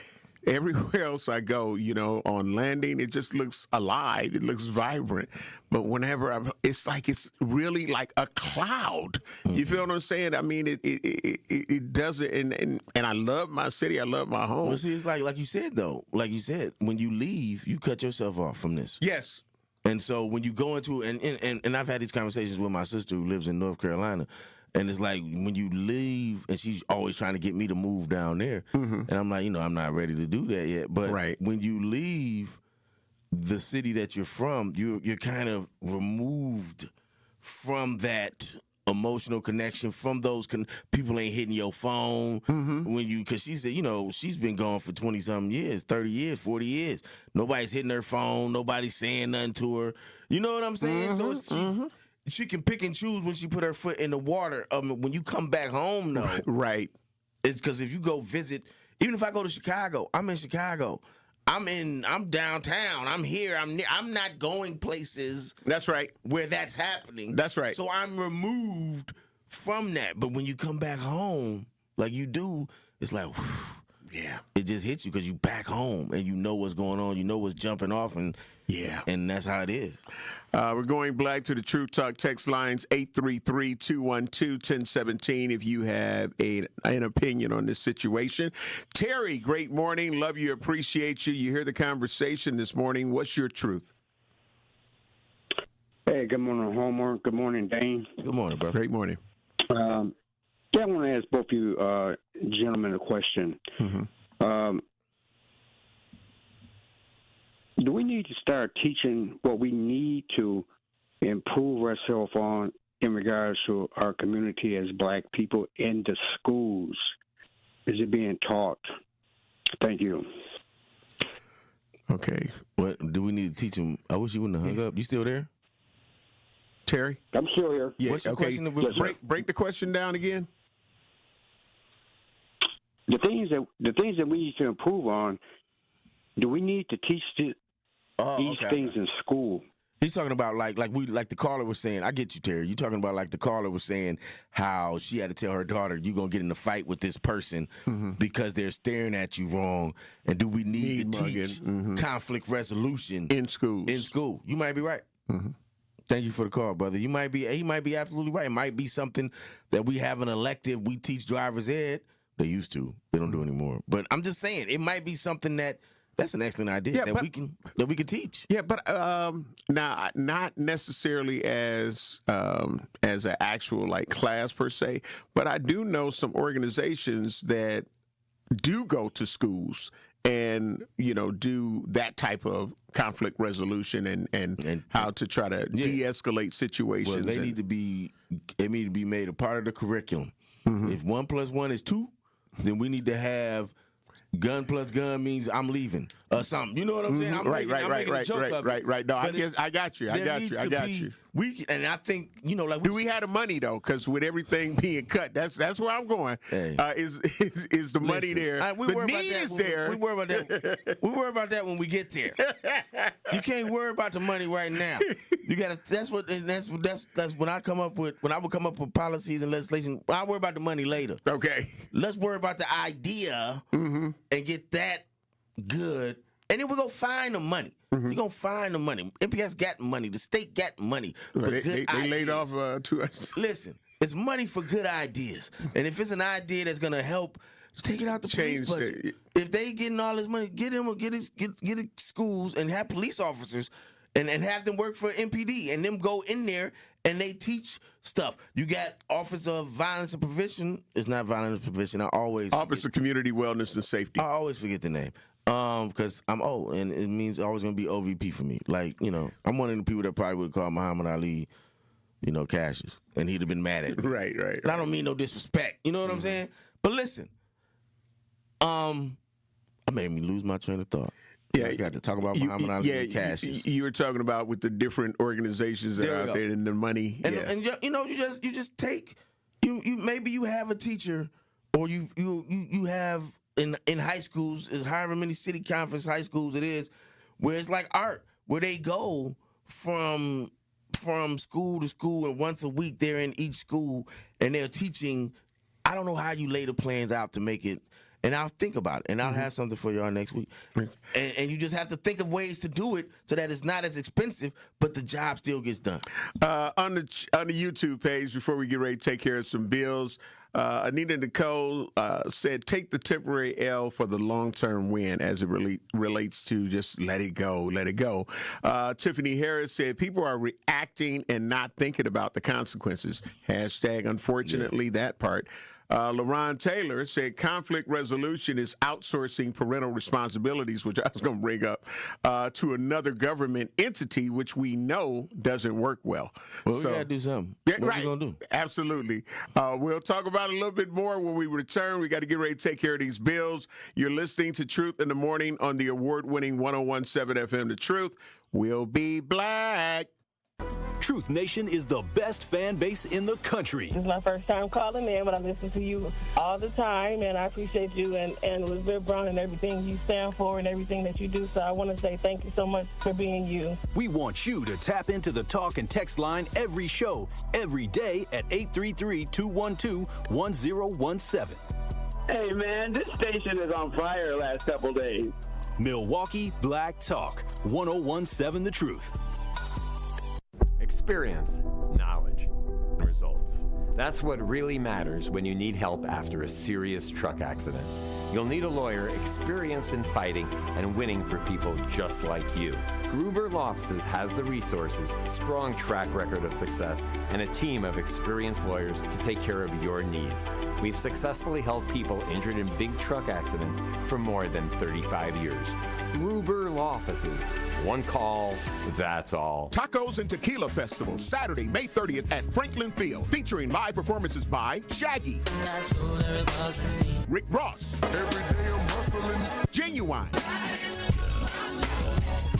everywhere else I go, on landing, it just looks alive. It looks vibrant. But whenever it's like it's really like a cloud. You feel what I'm saying? I mean, it doesn't. And I love my city. I love my home. Well, see, it's like you said, though. Like you said, when you leave, you cut yourself off from this. Yes. And so when you go into and I've had these conversations with my sister who lives in North Carolina. And it's like when you leave, and she's always trying to get me to move down there. And I'm like, I'm not ready to do that yet. But when you leave the city that you're from, you're kind of removed from that emotional connection, from those people ain't hitting your phone because she said, she's been gone for 20-something years, 30 years, 40 years. Nobody's hitting her phone. Nobody's saying nothing to her. You know what I'm saying? So she can pick and choose when she put her foot in the water. When you come back home, though, right? It's because if you go visit, even if I go to Chicago, I'm in Chicago. I'm downtown. I'm here. I'm not going places. That's right. Where that's happening. That's right. So I'm removed from that. But when you come back home, like you do, it's like, whew, yeah, it just hits you because you back home and you know what's going on. You know what's jumping off, and that's how it is. We're going back to the True Talk text lines 833-212-1017 if you have an opinion on this situation. Terry, great morning. Love you, appreciate you. You hear the conversation this morning. What's your truth? Hey, good morning, Homer. Good morning, Dane. Good morning, bro. Great morning. I want to ask both of you gentlemen a question. Do we need to start teaching what we need to improve ourselves on in regards to our community as black people in the schools? Is it being taught? Thank you. Okay. What do we need to teach them? I wish you wouldn't have hung up. You still there? Terry? I'm still here. Yeah, What's your question? Break the question down again. The things that we need to improve on, do we need to teach these things in school? He's talking about like the caller was saying. I get you, Terry. You're talking about like the caller was saying how she had to tell her daughter, "You're gonna get in a fight with this person because they're staring at you wrong." And do we need to teach conflict resolution in schools? In school, you might be right. Thank you for the call, brother. He might be absolutely right. It might be something that we have an elective. We teach driver's ed. They used to. They don't do anymore. But I'm just saying, it might be something that's an excellent idea we can teach. Yeah, but now not necessarily as an actual like class per se, but I do know some organizations that do go to schools and do that type of conflict resolution and how to try to de-escalate situations. Well, it need to be made a part of the curriculum. If 1 + 1 is 2, then we need to have gun plus gun means I'm leaving or something. You know what I'm saying? I'm making a joke of it. Right. No, I got you. And I think do we have the money though? Because with everything being cut, that's where I'm going. Hey. Is the money there? The need is there. We worry about that. We worry about that when we get there. You can't worry about the money right now. You gotta. That's when I would come up with policies and legislation. I worry about the money later. Okay. Let's worry about the idea and get that good. And then we're going to find the money. You're going to find the money. MPS got money. The state got money. They laid off to us. Listen, it's money for good ideas. And if it's an idea that's going to help, just take it out the police budget. If they getting all this money, get it schools and have police officers and have them work for MPD and them go in there and they teach stuff. You got Office of Violence and Prevention. It's not Violence and Prevention. Office of Community Wellness and Safety. I always forget the name. Because I'm old, and it means always going to be OVP for me. Like, I'm one of the people that probably would call Muhammad Ali, Cassius, and he'd have been mad at me. Right. And I don't mean no disrespect. You know what I'm saying? But listen, I made me lose my train of thought. Yeah, I got to talk about Muhammad Ali and Cassius. You were talking about with the different organizations that are out there and the money. And you just take maybe you have a teacher or you have. In high schools, however many city conference high schools it is, where it's like art, where they go from school to school, and once a week they're in each school and they're teaching. I don't know how you lay the plans out to make it, and I'll think about it, and I'll have something for y'all next week. And you just have to think of ways to do it so that it's not as expensive, but the job still gets done. On the YouTube page, before we get ready to take care of some bills, Anita Nicole said, take the temporary L for the long-term win as it relates to just let it go. Tiffany Harris said, people are reacting and not thinking about the consequences. Hashtag unfortunately that part. LaRon Taylor said conflict resolution is outsourcing parental responsibilities, which I was going to bring up, to another government entity, which we know doesn't work well. Well, we got to do something. Yeah, what right. we going to do? Absolutely. We'll talk about it a little bit more when we return. We got to get ready to take care of these bills. You're listening to Truth in the Morning on the award-winning 101.7 FM The Truth. We'll be black. Truth Nation is the best fan base in the country. This is my first time calling in, but I listen to you all the time, and I appreciate you and Elizabeth Brown and everything you stand for and everything that you do. So I want to say thank you so much for being you. We want you to tap into the talk and text line every show, every day at 833-212-1017. Hey, man, this station is on fire the last couple days. Milwaukee Black Talk, 1017 The Truth. Experience, knowledge, results. That's what really matters when you need help after a serious truck accident. You'll need a lawyer experienced in fighting and winning for people just like you. Gruber Law Offices has the resources, strong track record of success, and a team of experienced lawyers to take care of your needs. We've successfully helped people injured in big truck accidents for more than 35 years. Gruber Law Offices. One call, that's all. Tacos and Tequila Festival, Saturday, May 30th at Franklin Field, featuring live performances by Shaggy, Rick Ross, Genuine,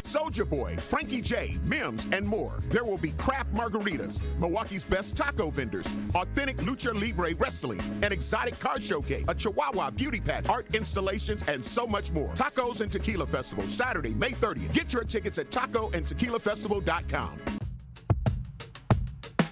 Soulja Boy, Frankie J, Mims, and more. There will be craft margaritas, Milwaukee's best taco vendors, authentic lucha libre wrestling, an exotic car showcase, a Chihuahua beauty pageant, art installations, and so much more. Tacos and Tequila Festival, Saturday, May 30th. Get your tickets at tacoandtequilafestival.com.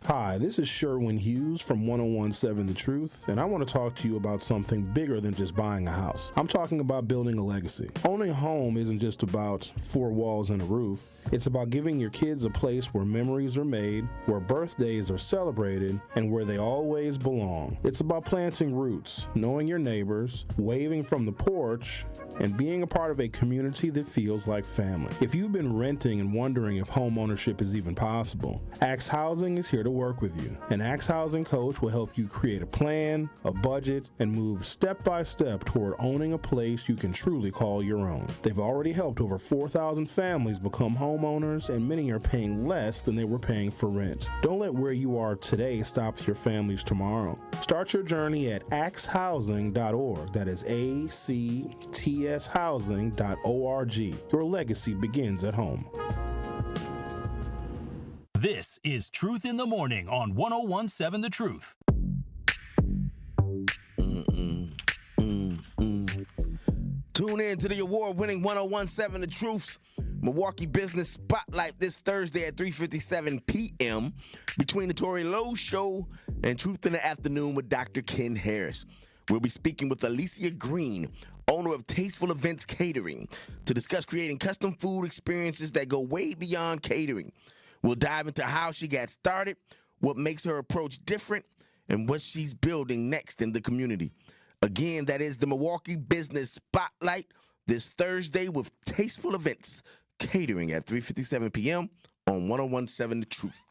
Hi, this is Sherwin Hughes from 1017 The Truth, and I want to talk to you about something bigger than just buying a house. I'm talking about building a legacy. Owning a home isn't just about four walls and a roof. It's about giving your kids a place where memories are made, where birthdays are celebrated, and where they always belong. It's about planting roots, knowing your neighbors, waving from the porch, and being a part of a community that feels like family. If you've been renting and wondering if home ownership is even possible, Axe Housing is here to work with you. An Axe Housing coach will help you create a plan, a budget, and move step by step toward owning a place you can truly call your own. They've already helped over 4,000 families become homeowners, and many are paying less than they were paying for rent. Don't let where you are today stop your family's tomorrow. Start your journey at axehousing.org. That is ACTShousing.org. Your legacy begins at home. This is Truth in the Morning on 1017 The Truth. Tune in to the award-winning 1017 The Truth's Milwaukee Business Spotlight this Thursday at 3:57 p.m. between the Tory Lowe Show and Truth in the Afternoon with Dr. Ken Harris. We'll be speaking with Alicia Green, owner of Tasteful Events Catering, to discuss creating custom food experiences that go way beyond catering. We'll dive into how she got started, what makes her approach different, and what she's building next in the community. Again, that is the Milwaukee Business Spotlight this Thursday with Tasteful Events Catering at 3:57 p.m. on 1017 The Truth.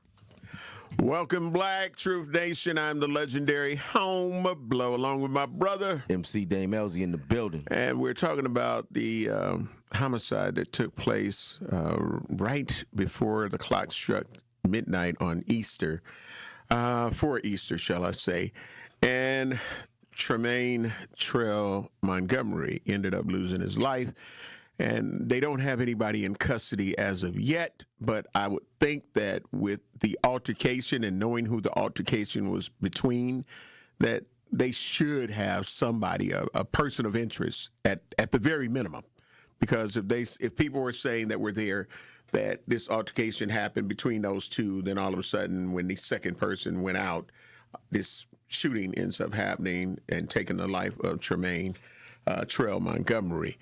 Welcome, Black Truth Nation. I'm the legendary Home Blow, along with my brother, MC Dame Elsie, in the building. And we're talking about the homicide that took place right before the clock struck midnight on Easter, for Easter, shall I say. And Tremaine Trail Montgomery ended up losing his life. And they don't have anybody in custody as of yet, but I would think that with the altercation and knowing who the altercation was between, that they should have somebody, a person of interest at the very minimum. Because if people were saying that were there, that this altercation happened between those two, then all of a sudden when the second person went out, this shooting ends up happening and taking the life of Tremaine Trail Montgomery.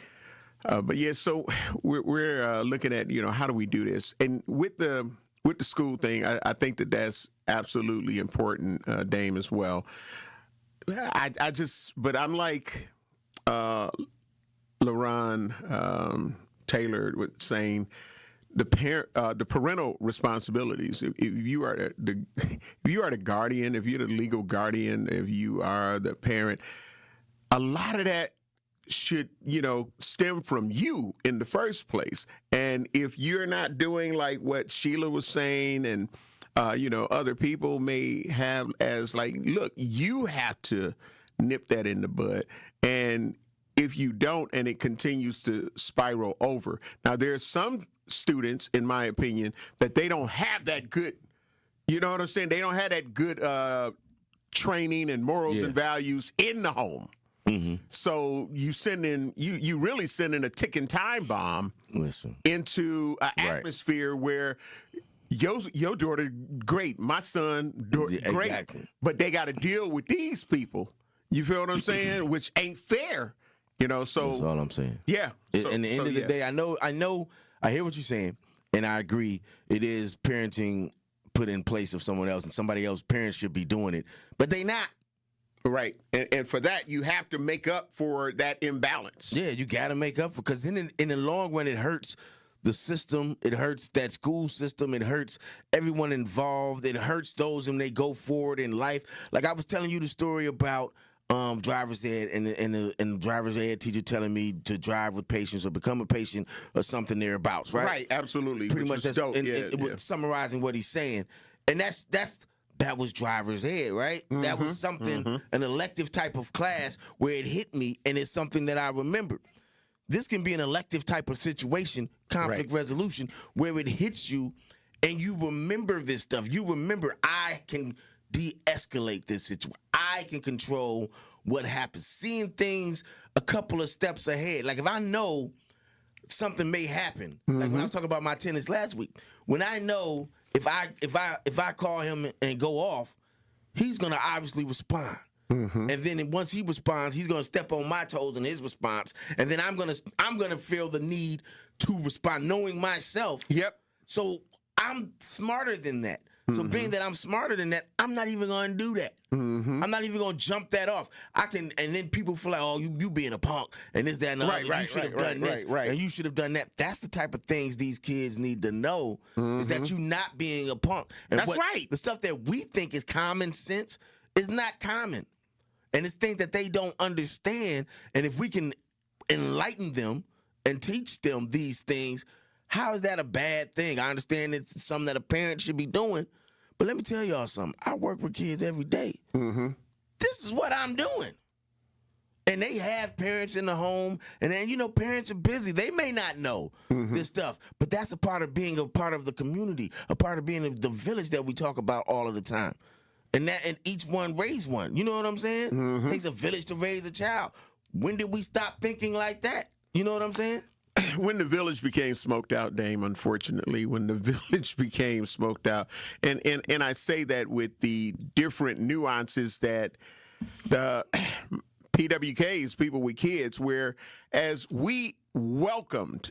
But yeah, so we're looking at, how do we do this? And with the school thing, I think that that's absolutely important, Dame, as well. But I'm like LaRon Taylor was saying, the parental responsibilities. If you are the guardian, if you're the legal guardian, if you are the parent, a lot of that should, stem from you in the first place. And if you're not doing like what Sheila was saying and, other people may have as like, look, you have to nip that in the bud. And if you don't, and it continues to spiral over. Now, there's some students, in my opinion, that they don't have that good You know what I'm saying? They don't have that good training and morals and values in the home. Mm-hmm. So you really sending a ticking time bomb into an atmosphere where your daughter, great, my son, great, exactly. But they got to deal with these people. You feel what I'm saying? Which ain't fair. You know, so that's all I'm saying. Yeah. So, and the end of the day, I know, I hear what you're saying, and I agree. It is parenting put in place of someone else, and somebody else's parents should be doing it, but they not. Right. And for that, you have to make up for that imbalance. Yeah, you got to make up for, because in the long run, it hurts the system. It hurts that school system. It hurts everyone involved. It hurts those when they go forward in life. Like I was telling you the story about driver's ed and the driver's ed teacher telling me to drive with patience or become a patient or something thereabouts, right? Right, absolutely. Pretty much that's dope. dope. Summarizing what he's saying. And that was driver's ed, right? Mm-hmm, that was something, an elective type of class where it hit me, and it's something that I remembered. This can be an elective type of situation, conflict resolution, where it hits you and you remember this stuff. You remember, I can de-escalate this situation. I can control what happens. Seeing things a couple of steps ahead. Like if I know something may happen, like when I was talking about my tennis last week, when I know if I call him and go off, he's gonna obviously respond. And then once he responds, he's gonna step on my toes in his response, and then I'm gonna feel the need to respond, knowing myself. Yep. So I'm smarter than that. So being that I'm smarter than that, I'm not even gonna do that. I'm not even gonna jump that off. And then people feel like, oh, you being a punk and this, that, and the other. You should have done this, and you should have done that. That's the type of things these kids need to know, is that you not being a punk. And that's right. The stuff that we think is common sense is not common. And it's things that they don't understand. And if we can enlighten them and teach them these things, how is that a bad thing? I understand it's something that a parent should be doing. But let me tell y'all something. I work with kids every day. This is what I'm doing. And they have parents in the home. And then, parents are busy. They may not know this stuff. But that's a part of being a part of the community, a part of being the village that we talk about all of the time. And each one raise one. You know what I'm saying? It takes a village to raise a child. When did we stop thinking like that? You know what I'm saying? When the village became smoked out, Dame, unfortunately, when the village became smoked out. And I say that with the different nuances that the PWKs, people with kids, where as we welcomed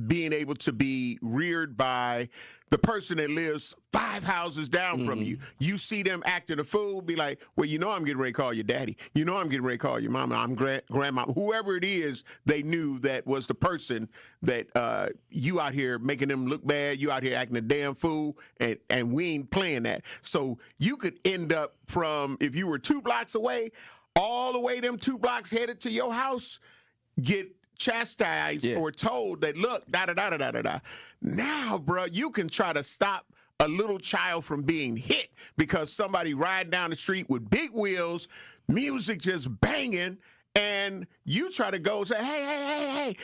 being able to be reared by the person that lives 5 houses down from you. You see them acting a fool, be like, well, I'm getting ready to call your daddy. I'm getting ready to call your mama. I'm grandma. Whoever it is, they knew that was the person that you out here making them look bad. You out here acting a damn fool, and we ain't playing that. So you could end up from, if you were 2 blocks away, all the way them 2 blocks headed to your house, get chastised or told that, look, da-da-da-da-da-da. Now, bro, you can try to stop a little child from being hit because somebody riding down the street with big wheels, music just banging, and you try to go say, hey,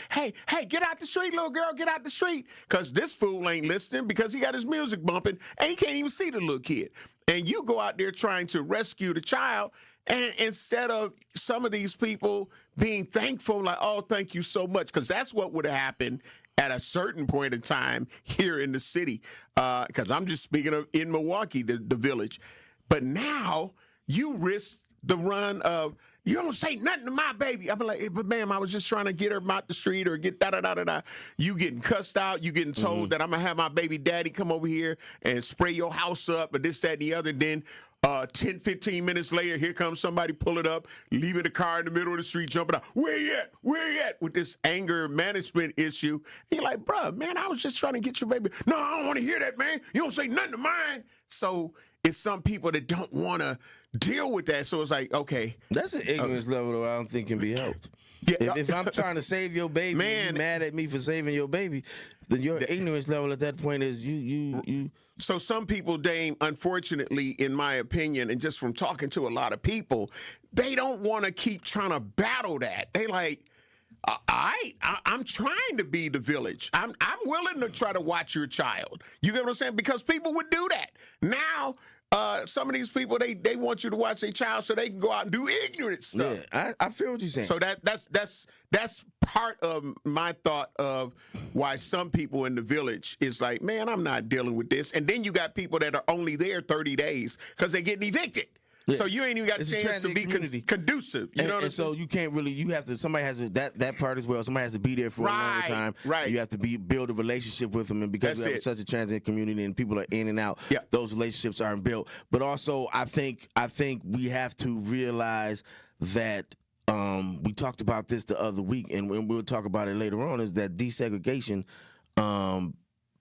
get out the street, little girl, get out the street, because this fool ain't listening because he got his music bumping, and he can't even see the little kid. And you go out there trying to rescue the child, and instead of some of these people being thankful, like, oh, thank you so much, because that's what would have happened at a certain point in time here in the city, because I'm just speaking of in Milwaukee, the village. But now you risk the run of, you don't say nothing to my baby. I'm like, hey, but ma'am, I was just trying to get her out the street or get da-da-da-da-da. You getting cussed out. You getting told that I'm going to have my baby daddy come over here and spray your house up or this, that, and the other. Then 10, 15 minutes later, here comes somebody, pull it up, leaving the car in the middle of the street, jumping out. Where you at? Where you at? With this anger management issue. And you're like, bro, man, I was just trying to get your baby. No, I don't want to hear that, man. You don't say nothing to mine. So it's some people that don't want to deal with that. So it's like, okay. That's an ignorance level, though, I don't think can be helped. Yeah. If I'm trying to save your baby, man, you mad at me for saving your baby, then your ignorance level at that point is you. So some people, Dame, unfortunately, in my opinion, and just from talking to a lot of people, they don't want to keep trying to battle that. They like, I'm trying to be the village. I'm willing to try to watch your child. You get what I'm saying? Because people would do that. Now, some of these people, they want you to watch their child so they can go out and do ignorant stuff. Yeah, I feel what you're saying. So that's part of my thought of why some people in the village is like, man, I'm not dealing with this. And then you got people that are only there 30 days because they're getting evicted. Yeah. So you ain't even got a chance to be conducive. You know what I'm saying? So you can't really. You have to. Somebody has to, that part as well. Somebody has to be there for a long time. Right. You have to build a relationship with them, and because we have such a transient community and people are in and out, those relationships aren't built. But also, I think we have to realize that we talked about this the other week, and we'll talk about it later on. Is that desegregation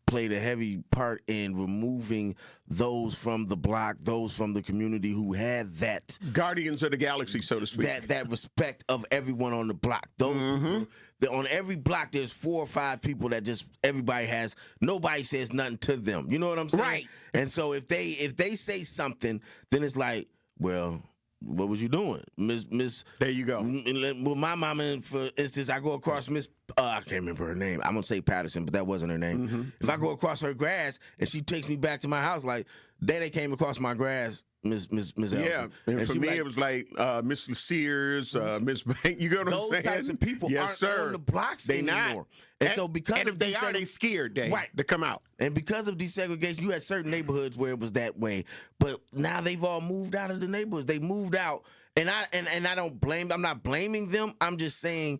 played a heavy part in removing those from the block, those from the community who had that guardians of the galaxy, so to speak. That respect of everyone on the block. Those people, on every block, there's 4 or 5 people that just everybody has. Nobody says nothing to them. You know what I'm saying? Right. And so if they say something, then it's like, well, what was you doing, Miss? There you go. With my mama, for instance, I go across Miss. I can't remember her name. I'm gonna say Patterson, but that wasn't her name. If I go across her grass and she takes me back to my house, like, Daddy came across my grass, Miss. Yeah, and for me, it was like Miss Sears, Miss Bank. You know what I'm saying? Those types of people aren't on the blocks anymore. Not. And so because if they are, they scared to come out. And because of desegregation, you had certain neighborhoods where it was that way. But now they've all moved out of the neighborhoods. They moved out, and I don't blame. I'm not blaming them. I'm just saying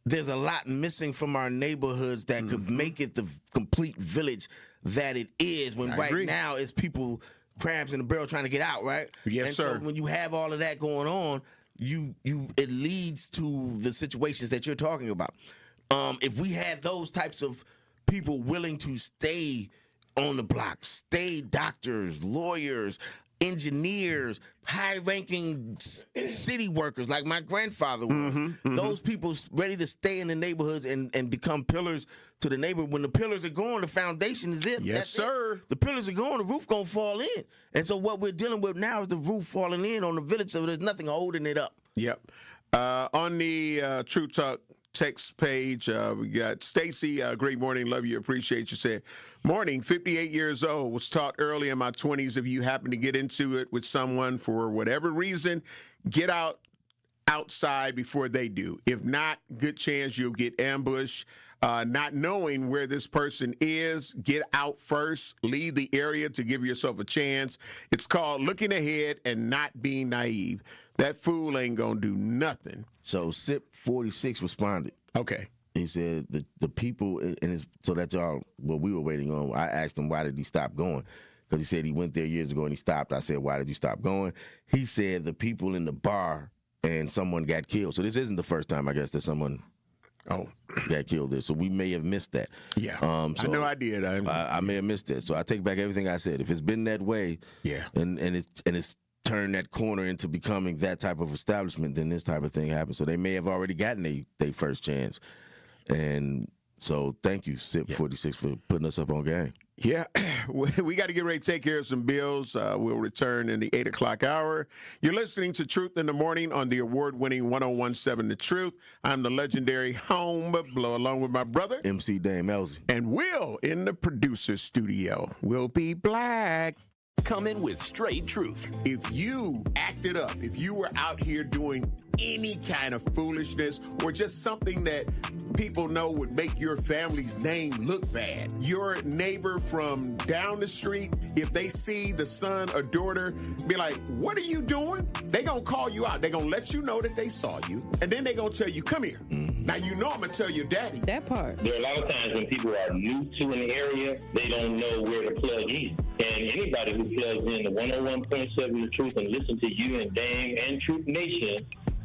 there's a lot missing from our neighborhoods that could make it the complete village that it is. When now it's people crabs in the barrel trying to get out, right? Yes, sir. So when you have all of that going on, it leads to the situations that you're talking about. If we had those types of people willing to stay on the block, stay doctors, lawyers, engineers, high-ranking city workers like my grandfather was, those people ready to stay in the neighborhoods and become pillars to the neighborhood. When the pillars are gone, the foundation is it. Yes, sir. The pillars are gone, the roof going to fall in. And so what we're dealing with now is the roof falling in on the village, so there's nothing holding it up. Yep. On the True Talk text page, we got Stacy. Great morning, love you, appreciate you. Said, morning, 58 years old, was taught early in my 20s, if you happen to get into it with someone for whatever reason, get outside before they do. If not, good chance you'll get ambushed. Not knowing where this person is, get out first, leave the area to give yourself a chance. It's called looking ahead and not being naive. That fool ain't gonna do nothing. So SIP 46 responded. Okay. He said the people, and so that's all what we were waiting on. I asked him, why did he stop going? Because he said he went there years ago and he stopped. I said, why did you stop going? He said the people in the bar and someone got killed. So this isn't the first time, I guess, that someone got killed there. So we may have missed that. Yeah. I know I did. I may have missed that. So I take back everything I said. If it's been that way, and it's turned that corner into becoming that type of establishment, then this type of thing happens. So they may have already gotten their first chance. And so thank you, SIP 46, for putting us up on game. Yeah, we got to get ready to take care of some bills. We'll return in the 8 o'clock hour. You're listening to Truth in the Morning on the award-winning 101.7 The Truth. I'm the legendary Home Blow, along with my brother, MC Dame Elzy. And Will in the producer studio. We'll be black. Come in with straight truth. If you acted up, if you were out here doing any kind of foolishness or just something that people know would make your family's name look bad, your neighbor from down the street, if they see the son or daughter, be like, what are you doing? They gonna call you out. They gonna let you know that they saw you, and then they gonna tell you, come here. Now you know I'm gonna tell your daddy. That part. There are a lot of times when people are new to an area, they don't know where to plug in. And anybody who plugs in the 101.7 The Truth and listen to you and Dame and Truth Nation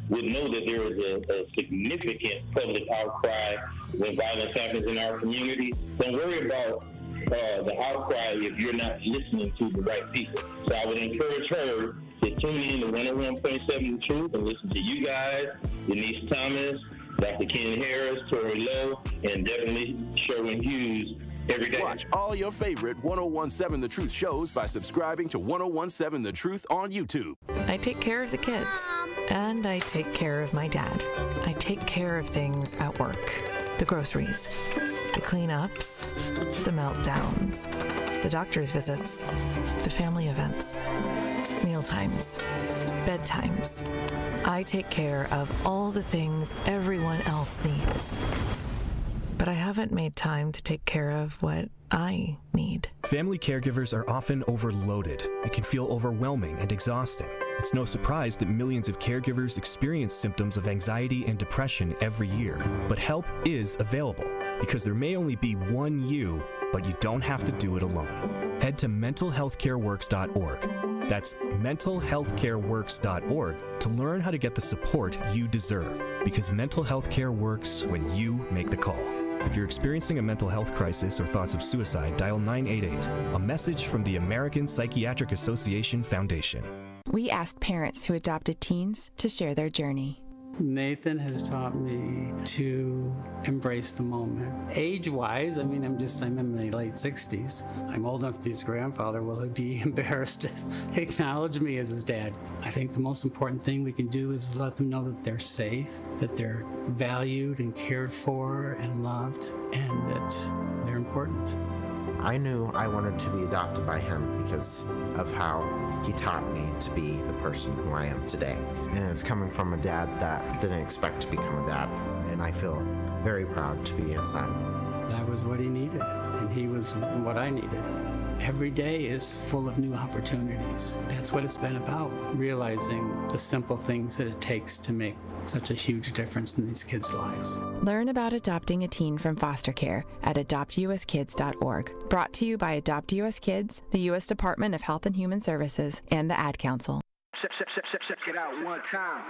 would know that there is a significant public outcry when violence happens in our community. Don't worry about the outcry if you're not listening to the right people. So I would encourage her to tune in to 101.7 The Truth and listen to you guys, Denise Thomas, Dr. Ken Harris, Tori Lowe, and definitely Sherwin Hughes every day. Watch all your favorite 101.7 The Truth shows by subscribing to 101.7 The Truth on YouTube. I take care of the kids, and I take care of my dad. I take care of things at work. The groceries, the cleanups, the meltdowns, the doctor's visits, the family events, mealtimes, bedtimes. I take care of all the things everyone else needs. But I haven't made time to take care of what I need. Family caregivers are often overloaded. It can feel overwhelming and exhausting. It's no surprise that millions of caregivers experience symptoms of anxiety and depression every year. But help is available, because there may only be one you, but you don't have to do it alone. Head to mentalhealthcareworks.org. That's mentalhealthcareworks.org to learn how to get the support you deserve, because mental health care works when you make the call. If you're experiencing a mental health crisis or thoughts of suicide, dial 988, a message from the American Psychiatric Association Foundation. We asked parents who adopted teens to share their journey. Nathan has taught me to embrace the moment. Age-wise, I'm in my late 60s. I'm old enough to be his grandfather. Will he be embarrassed to acknowledge me as his dad? I think the most important thing we can do is let them know that they're safe, that they're valued and cared for and loved, and that they're important. I knew I wanted to be adopted by him because of how he taught me to be the person who I am today. And it's coming from a dad that didn't expect to become a dad, and I feel very proud to be his son. That was what he needed, and he was what I needed. Every day is full of new opportunities. That's what it's been about, realizing the simple things that it takes to make such a huge difference in these kids' lives. Learn about adopting a teen from foster care at adoptuskids.org. Brought to you by Adopt US Kids, the U.S. Department of Health and Human Services, and the Ad Council. Check it out one time.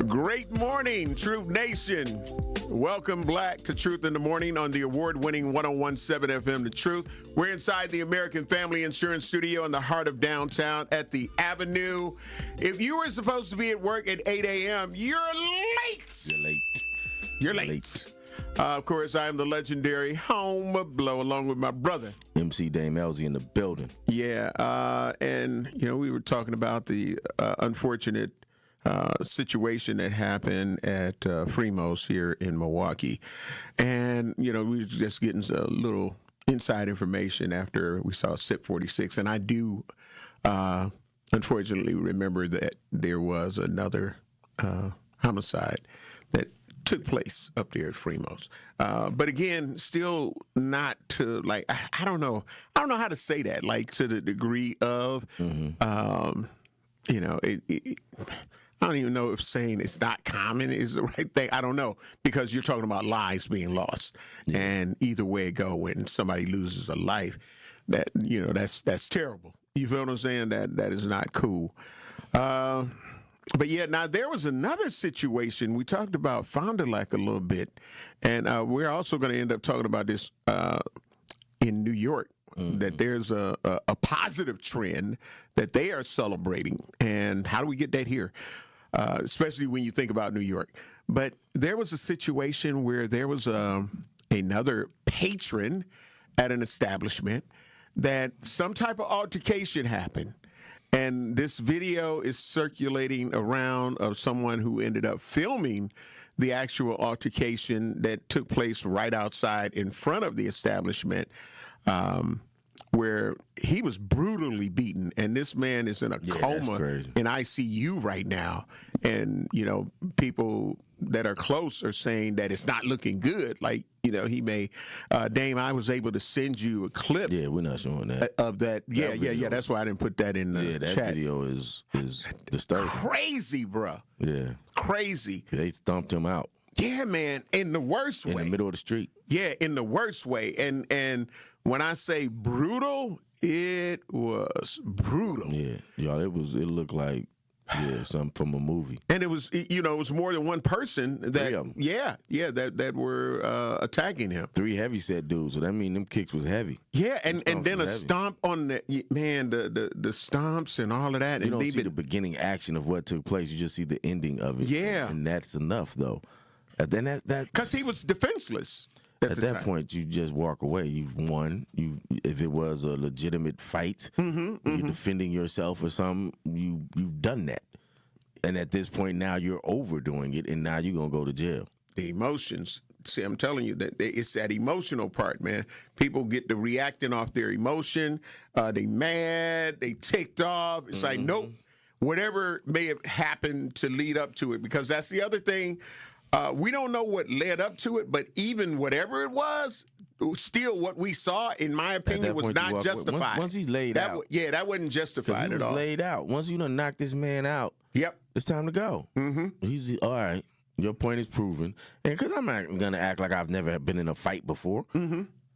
Great morning, Truth Nation. Welcome back to Truth in the Morning on the award-winning 101.7 FM The Truth. We're inside the American Family Insurance Studio in the heart of downtown at the Avenue. If you were supposed to be at work at 8 a.m., you're late. You're late. Of course, I am the legendary Home Blow, along with my brother, MC Dame Elsie, in the building. Yeah, and we were talking about the unfortunate situation that happened at Fremos here in Milwaukee. And, we were just getting a little inside information after we saw SIP 46. And I do, unfortunately, remember that there was another homicide that took place up there at Fremos. But again, still not to, I don't know how to say that, to the degree of, I don't even know if saying it's not common is the right thing. I don't know, because you're talking about lives being lost. Yeah. And either way it go, when somebody loses a life, that's terrible. You feel what I'm saying? That is not cool. But yeah, now there was another situation. We talked about Fond du Lac a little bit, and we're also going to end up talking about this in New York. That there's a positive trend that they are celebrating. And how do we get that here? Especially when you think about New York. But there was a situation where there was another patron at an establishment that some type of altercation happened. And this video is circulating around of someone who ended up filming the actual altercation that took place right outside in front of the establishment, where he was brutally beaten, and this man is in a coma in ICU right now. And, people that are close are saying that it's not looking good. He may, Dame, I was able to send you a clip. Yeah, we're not showing that. Of that. Yeah. That's why I didn't put that in the that chat. Video is disturbing. Crazy, bro. Yeah. Crazy. They stomped him out. Yeah, man, in the worst way. In the middle of the street. Yeah, in the worst way. And when I say brutal, it was brutal. Yeah, y'all, it looked like something from a movie. And it was, it was more than one person that, that were attacking him. 3 heavy-set dudes, so that means them kicks was heavy. Yeah, and then a stomp on the stomps and all of that. You don't see the beginning action of what took place. You just see the ending of it. Yeah. And that's enough, though. Then that because he was defenseless. At that point, you just walk away. You've won. If it was a legitimate fight, you're defending yourself or something, you've done that. And at this point now, you're overdoing it, and now you're going to go to jail. The emotions. See, I'm telling you that it's that emotional part, man. People get to reacting off their emotion. They mad. They ticked off. It's like, nope. Whatever may have happened to lead up to it, because that's the other thing. We don't know what led up to it, but even whatever it was, still what we saw, in my opinion, was not justified. Once he's laid out. That wasn't justified at all. Laid out. Once you done knocked this man out, it's time to go. He's all right. Your point is proven. And because I'm not going to act like I've never been in a fight before.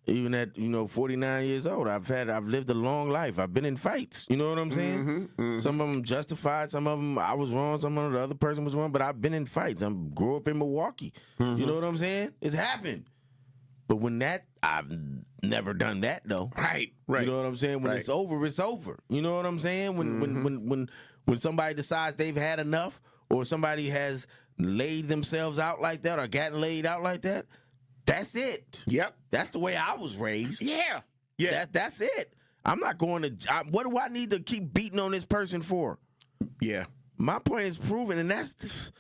Even at 49 years old, I've lived a long life. I've been in fights. You know what I'm saying? Some of them justified. Some of them I was wrong. Some of the other person was wrong. But I've been in fights. I grew up in Milwaukee. You know what I'm saying? It's happened. But I've never done that though. Right. You know what I'm saying? When it's over, it's over. You know what I'm saying? When somebody decides they've had enough, or somebody has laid themselves out like that, or gotten laid out like that. That's it. Yep. That's the way I was raised. Yeah. That's it. I'm not going to. What do I need to keep beating on this person for? Yeah. My point is proven, and that's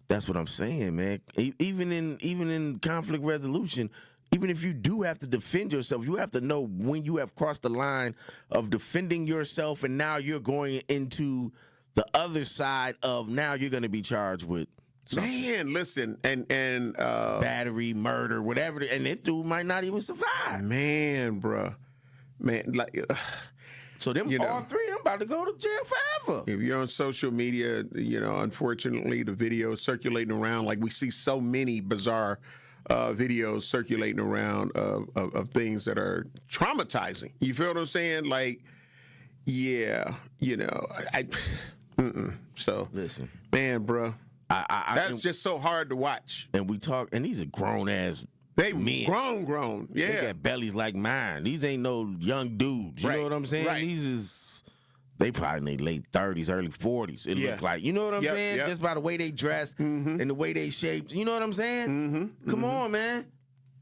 what I'm saying, man. Even in conflict resolution, even if you do have to defend yourself, you have to know when you have crossed the line of defending yourself, and now you're going into the other side of now you're going to be charged with. Man, listen, and battery, murder, whatever, and this dude might not even survive. Man, bruh. Man, like, so them all three, I'm about to go to jail forever. If you're on social media, unfortunately, the videos circulating around, like we see so many bizarre videos circulating around of things that are traumatizing. You feel what I'm saying? Like, So, listen, man, bruh. That's just so hard to watch. And we talk, and these are grown ass. They men. grown. Yeah, they got bellies like mine. These ain't no young dudes. You know what I'm saying? Right. They probably in their late 30s, early 40s. It look like. You know what I'm saying? Just by the way they dress and the way they shaped. You know what I'm saying? Come on, man.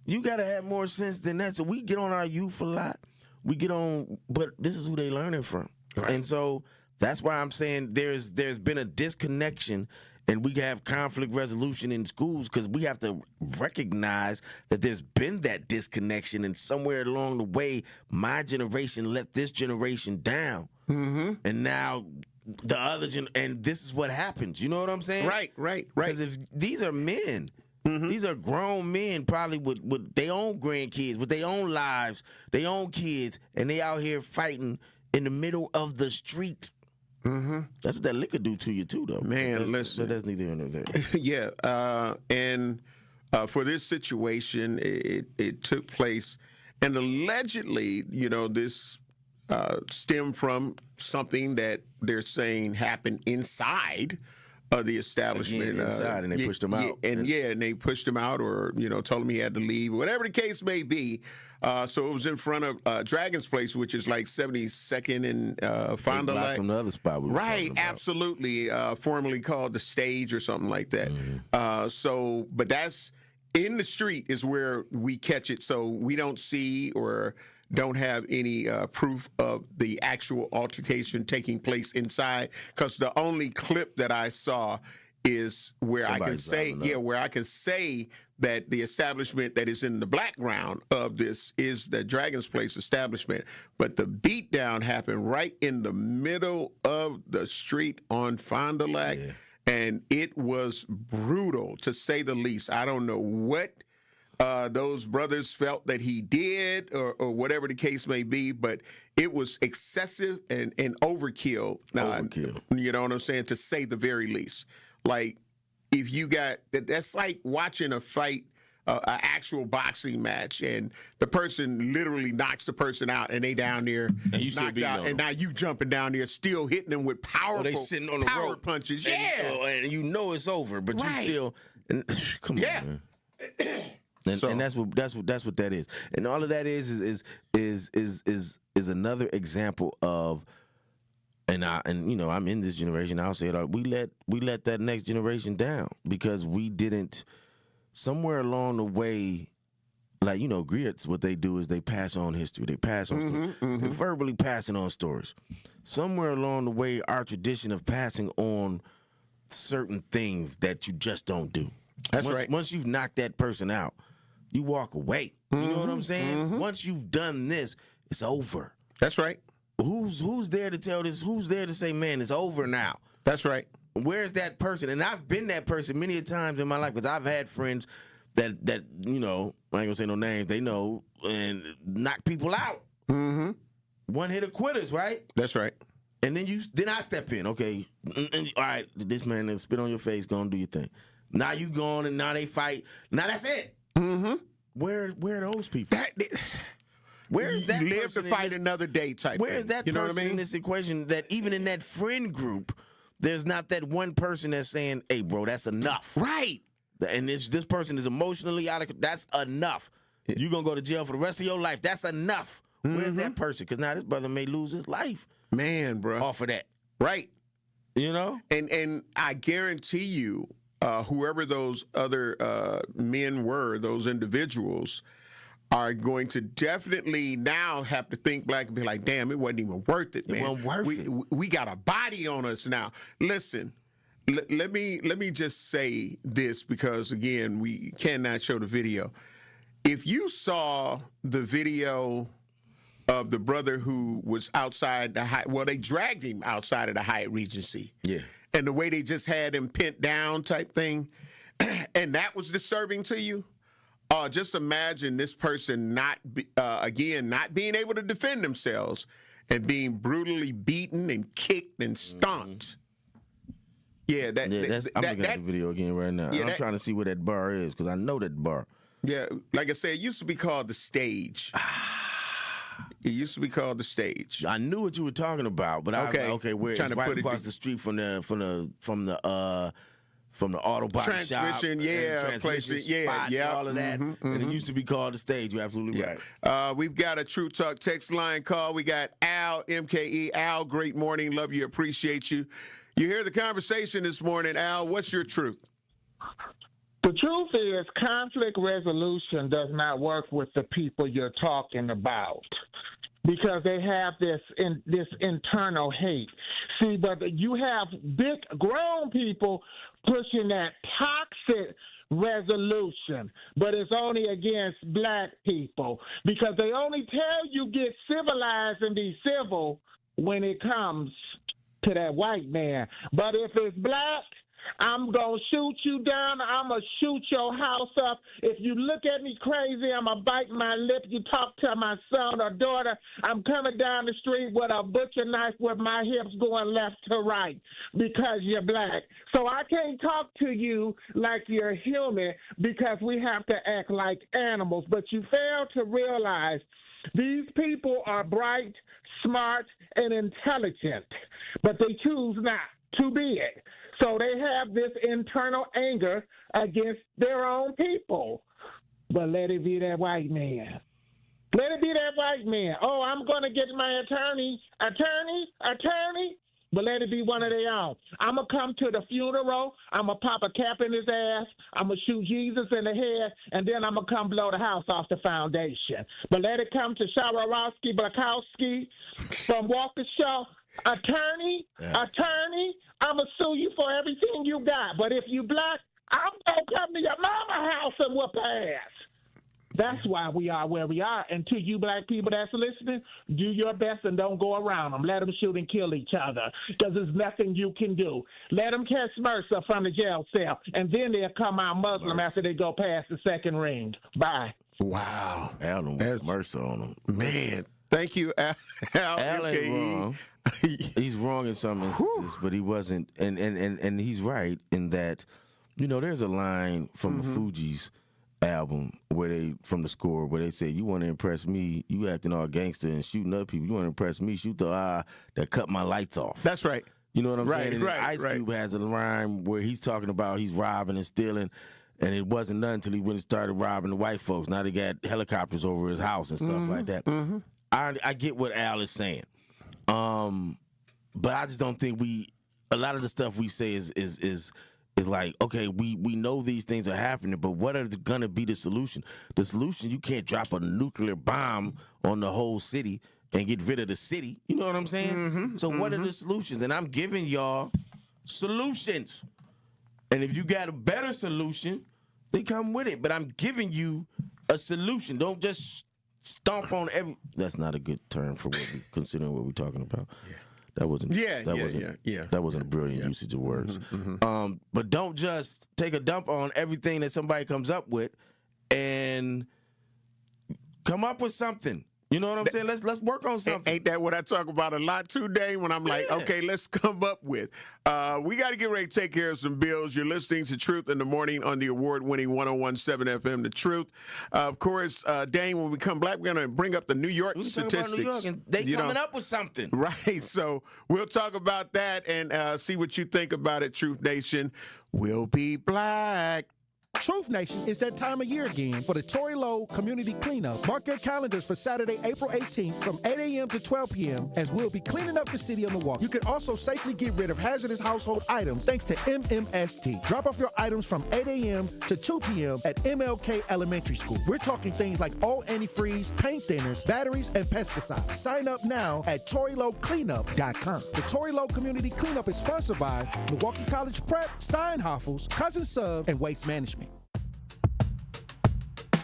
You gotta have more sense than that. So we get on our youth a lot. We get on, but this is who they learning from, and so that's why I'm saying there's been a disconnection. And we have conflict resolution in schools because we have to recognize that there's been that disconnection, and somewhere along the way, my generation let this generation down, and now the other and this is what happens. You know what I'm saying? Right. Because if these are men, these are grown men, probably with their own grandkids, with their own lives, their own kids, and they out here fighting in the middle of the street. That's what that liquor do to you too, though. Man, listen. That's neither here nor there. And for this situation, it took place, and allegedly, this stemmed from something that they're saying happened inside of the establishment. Inside, and they pushed him out. And they pushed him out, or told him he had to leave, whatever the case may be. So it was in front of Dragon's Place, which is like 72nd and Fond du Lac. From the other spot we were right, absolutely. Formerly called the Stage or something like that. But that's in the street is where we catch it. So we don't see or don't have any proof of the actual altercation taking place inside, because the only clip that I saw is where I can say that the establishment that is in the background of this is the Dragon's Place establishment. But the beatdown happened right in the middle of the street on Fond du Lac, and it was brutal, to say the least. I don't know what those brothers felt that he did, or whatever the case may be, but it was excessive and overkill. You know what I'm saying? To say the very least. Like, if you got, that's like watching a fight, an actual boxing match, and the person literally knocks the person out, and they down there and you knocked out, and now you jumping down there still hitting them with powerful they sitting on the power rope. punches. And you know it's over, but you still come on, man. And that's what that is, and all of that is another example of, and I'm in this generation. I'll say it. We let that next generation down because we didn't, somewhere along the way, like, griots, what they do is they pass on history. They pass on stories. They're verbally passing on stories. Somewhere along the way, our tradition of passing on certain things that you just don't do. That's right. Once you've knocked that person out, you walk away. You know what I'm saying? Once you've done this, it's over. That's right. Who's there to tell this? Who's there to say, man, it's over now? That's right. Where's that person? And I've been that person many a times in my life because I've had friends that I ain't gonna say no names, they know, and knock people out. One hit quitters, right? That's right. And then I step in, okay. All right, this man that spit on your face, go and do your thing. Now you gone and now they fight. Now that's it. Where are those people? Where is that? Live to fight another day type. Where is that you know person what I mean? in this equation that even in that friend group, there's not that one person that's saying, hey, bro, that's enough. Right. And this person is emotionally out of, that's enough. You're going to go to jail for the rest of your life. That's enough. Where's that person? Because now this brother may lose his life. Man, bro. Off of that. Right. And I guarantee you, whoever those other men were, those individuals, are going to definitely now have to think back and be like, damn, it wasn't even worth it, man. It wasn't worth it. We got a body on us now. Listen, let me just say this because, again, we cannot show the video. If you saw the video of the brother who was outside the Hyatt, well, they dragged him outside of the Hyatt Regency. Yeah. And the way they just had him pinned down type thing, and that was disturbing to you. Just imagine this person not being able to defend themselves and being brutally beaten and kicked and stomped. Yeah, I'm looking at the video again right now. Yeah, I'm trying to see where that bar is because I know that bar. Yeah, like I said, it used to be called the Stage. It used to be called the Stage. I knew what you were talking about, but where it's right across the street from the auto body transmission, shop, transmission, spot, all of that. And it used to be called the Stage. You're absolutely right. We've got a True Talk text line call. We got Al, MKE. Al, great morning. Love you. Appreciate you. You hear the conversation this morning, Al. What's your truth? The truth is conflict resolution does not work with the people you're talking about because they have this internal hate. See, but you have big grown people pushing that toxic resolution, but it's only against black people because they only tell you get civilized and be civil when it comes to that white man. But if it's black, I'm going to shoot you down. I'm going to shoot your house up. If you look at me crazy, I'm going to bite my lip. You talk to my son or daughter, I'm coming down the street with a butcher knife with my hips going left to right because you're black. So I can't talk to you like you're human because we have to act like animals. But you fail to realize these people are bright, smart, and intelligent, but they choose not to be it. So they have this internal anger against their own people. But let it be that white man. Let it be that white man. Oh, I'm going to get my attorney. But let it be one of their own. I'm going to come to the funeral. I'm going to pop a cap in his ass. I'm going to shoot Jesus in the head. And then I'm going to come blow the house off the foundation. But let it come to Shawarowski Blakowski from Waukesha. Attorney, I'm going to sue you for everything you got. But if you black, I'm going to come to your mama's house and whoop her ass. That's why we are where we are. And to you black people that's listening, do your best and don't go around them. Let them shoot and kill each other because there's nothing you can do. Let them catch Mercer from the jail cell, and then they'll come out Muslim after they go past the second ring. Bye. Wow. Al has Mercer on them. Man, thank you, Al. Al ain't wrong. He's wrong in some instances, but he wasn't. And he's right in that, there's a line from the Fugees album where they say, you want to impress me, you acting all gangster and shooting up people. You want to impress me, shoot the eye that cut my lights off. That's right. You know what I'm saying? And Right, Ice Cube has a line where he's talking about he's robbing and stealing, and it wasn't none until he went and started robbing the white folks. Now they got helicopters over his house and stuff like that. I get what Al is saying. But I just don't think a lot of the stuff we say is It's like, okay, we know these things are happening, but what are going to be the solution? The solution, you can't drop a nuclear bomb on the whole city and get rid of the city. You know what I'm saying? So what are the solutions? And I'm giving y'all solutions. And if you got a better solution, then come with it. But I'm giving you a solution. Don't just stomp on every... That's not a good term for what considering what we're talking about. Yeah. That wasn't a brilliant usage of words. But don't just take a dump on everything that somebody comes up with and come up with something. You know what I'm saying? Let's work on something. Ain't that what I talk about a lot today when I'm like, okay, let's come up with. We got to get ready to take care of some bills. You're listening to Truth in the Morning on the award-winning 101.7 FM, The Truth. Of course, Dane, when we come back, we're going to bring up the New York statistics. New York, and they coming up with something. Right. So we'll talk about that and see what you think about it, Truth Nation. We'll be black. Truth Nation, it's that time of year again for the Tory Lowe Community Cleanup. Mark your calendars for Saturday, April 18th from 8 a.m. to 12 p.m. as we'll be cleaning up the city of Milwaukee. You can also safely get rid of hazardous household items thanks to MMST. Drop off your items from 8 a.m. to 2 p.m. at MLK Elementary School. We're talking things like all antifreeze, paint thinners, batteries, and pesticides. Sign up now at ToryLoweCleanup.com. The Tory Lowe Community Cleanup is sponsored by Milwaukee College Prep, Steinhoffels, Cousin Sub, and Waste Management.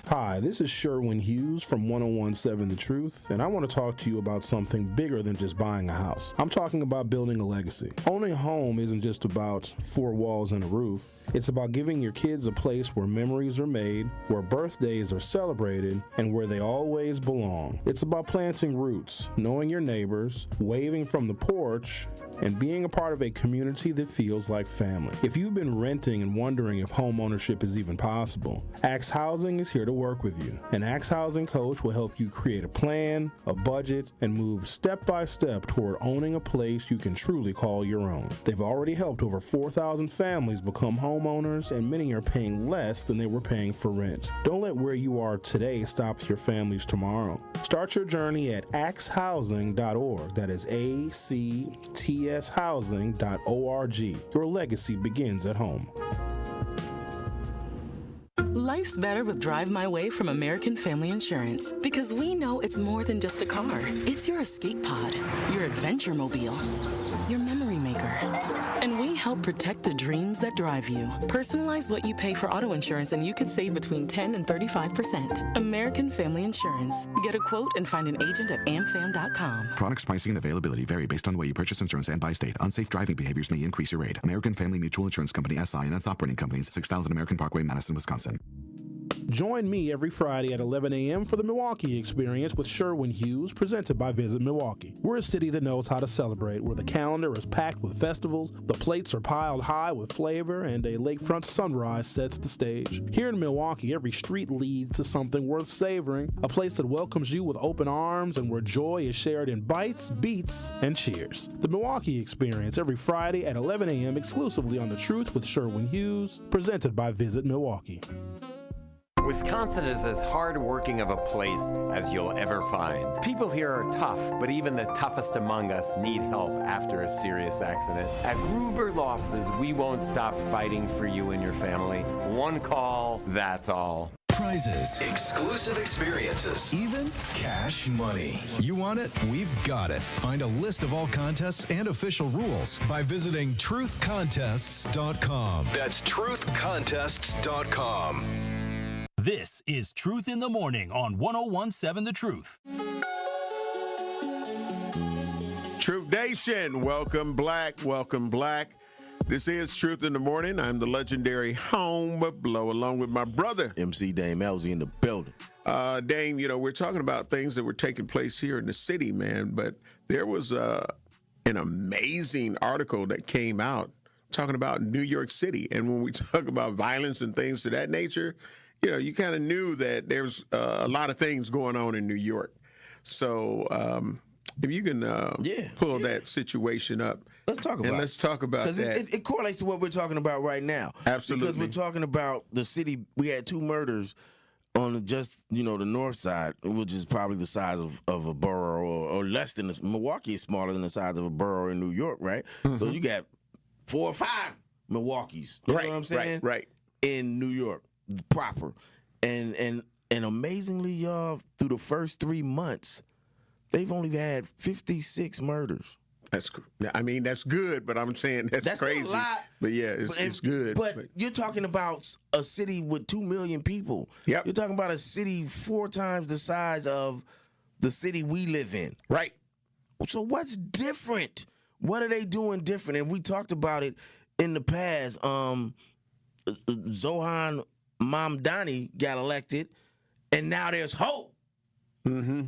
Hi, this is Sherwin Hughes from 101.7 The Truth, and I want to talk to you about something bigger than just buying a house. I'm talking about building a legacy. Owning a home isn't just about four walls and a roof. It's about giving your kids a place where memories are made, where birthdays are celebrated, and where they always belong. It's about planting roots, knowing your neighbors, waving from the porch, and being a part of a community that feels like family. If you've been renting and wondering if home ownership is even possible, Axe Housing is here to work with you. An Axe Housing coach will help you create a plan, a budget, and move step by step toward owning a place you can truly call your own. They've already helped over 4,000 families become homeowners, and many are paying less than they were paying for rent. Don't let where you are today stop your families tomorrow. Start your journey at axehousing.org. That is ACTShousing.org. Your legacy begins at home. Life's better with Drive My Way from American Family Insurance because we know it's more than just a car. It's your escape pod, your adventure mobile, your memory maker. And we help protect the dreams that drive you. Personalize what you pay for auto insurance and you can save between 10 and 35%. American Family Insurance. Get a quote and find an agent at amfam.com. Products, pricing, and availability vary based on the way you purchase insurance and by state. Unsafe driving behaviors may increase your rate. American Family Mutual Insurance Company, SI, and its operating companies, 6000 American Parkway, Madison, Wisconsin. Join me every Friday at 11 a.m. for the Milwaukee Experience with Sherwin Hughes, presented by Visit Milwaukee. We're a city that knows how to celebrate, where the calendar is packed with festivals, the plates are piled high with flavor, and a lakefront sunrise sets the stage. Here in Milwaukee, every street leads to something worth savoring, a place that welcomes you with open arms and where joy is shared in bites, beats, and cheers. The Milwaukee Experience every Friday at 11 a.m. exclusively on The Truth with Sherwin Hughes, presented by Visit Milwaukee. Wisconsin is as hard-working of a place as you'll ever find. People here are tough, but even the toughest among us need help after a serious accident. At Gruber Law Offices, we won't stop fighting for you and your family. One call, that's all. Prizes, exclusive experiences, even cash money. You want it? We've got it. Find a list of all contests and official rules by visiting truthcontests.com. That's truthcontests.com. This is Truth in the Morning on 101.7 The Truth. Truth Nation, welcome black, welcome black. This is Truth in the Morning. I'm the legendary Home Blow, along with my brother, MC Dame Elzy in the building. Dame, you know, we're talking about things that were taking place here in the city, man, but there was an amazing article that came out talking about New York City. And when we talk about violence and things of that nature, you know, you kind of knew that there's a lot of things going on in New York. So if you can pull that situation up. Let's talk about that. Because it correlates to what we're talking about right now. Absolutely. Because we're talking about the city. We had 2 murders on just, the north side, which is probably the size of a borough or less than Milwaukee is smaller than the size of a borough in New York, right? Mm-hmm. So you got 4 or 5 Milwaukee's. You know what I'm saying? Right. In New York, proper. And amazingly, y'all, through the first 3 months, they've only had 56 murders. That's good, but I'm saying that's crazy. A lot, but yeah, it's good. But you're talking about a city with 2 million people. Yep. You're talking about a city 4 times the size of the city we live in. Right. So what's different? What are they doing different? And we talked about it in the past. Zohan Mamdani got elected, and now there's hope. Mm-hmm.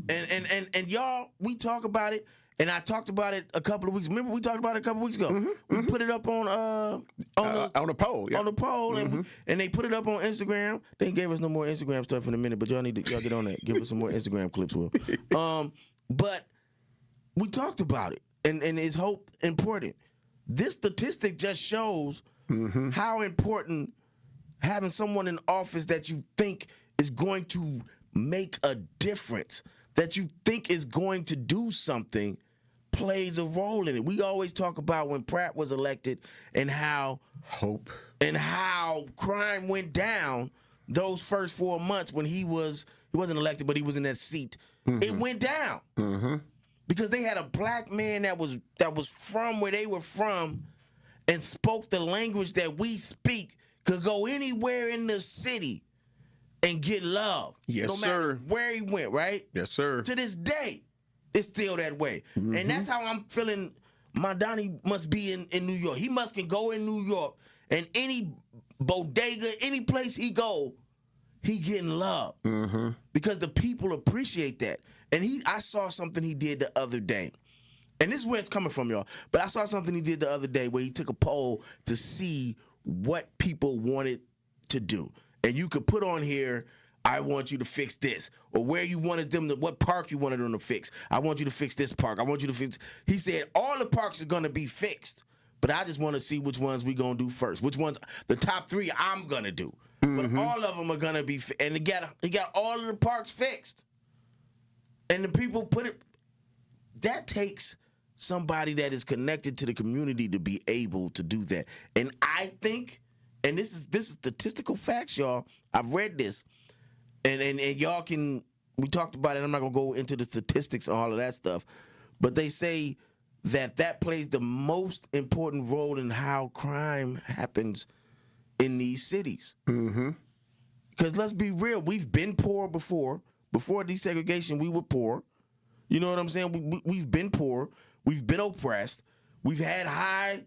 And y'all, we talk about it. And I talked about it a couple of weeks. Remember, we talked about it a couple of weeks ago. We put it up on the poll. Yeah. On the poll, and they put it up on Instagram. They ain't gave us no more Instagram stuff in a minute, but y'all get on that. Give us some more Instagram clips, Will. But we talked about it, and is hope important? This statistic just shows how important having someone in office that you think is going to make a difference, that you think is going to do something, plays a role in it. We always talk about when Pratt was elected and how hope and how crime went down those first 4 months when he wasn't elected, but he was in that seat. It went down because they had a black man that was from where they were from and spoke the language that we speak, could go anywhere in the city and get love. Yes, no matter where he went, right? Yes, sir. To this day, it's still that way. And that's how I'm feeling Mamdani must be in New York. He can go in New York, and any bodega, any place he go, he getting love. Because the people appreciate that. And I saw something he did the other day. And this is where it's coming from, y'all. But I saw something he did the other day where he took a poll to see what people wanted to do. And you could put on here, I want you to fix this, or where you wanted them to, what park you wanted them to fix. I want you to fix this park. I want you to fix. He said all the parks are going to be fixed, but I just want to see which ones we going to do first. Which ones, the top 3 I'm going to do. But all of them are going to be, and he got all of the parks fixed. And the people put it, that takes somebody that is connected to the community to be able to do that. And I think, and this is statistical facts, y'all. I've read this, and y'all can. We talked about it. I'm not gonna go into the statistics and all of that stuff, but they say that plays the most important role in how crime happens in these cities. Because let's be real, we've been poor before. Before desegregation, we were poor. You know what I'm saying? We've been poor. We've been oppressed. We've had high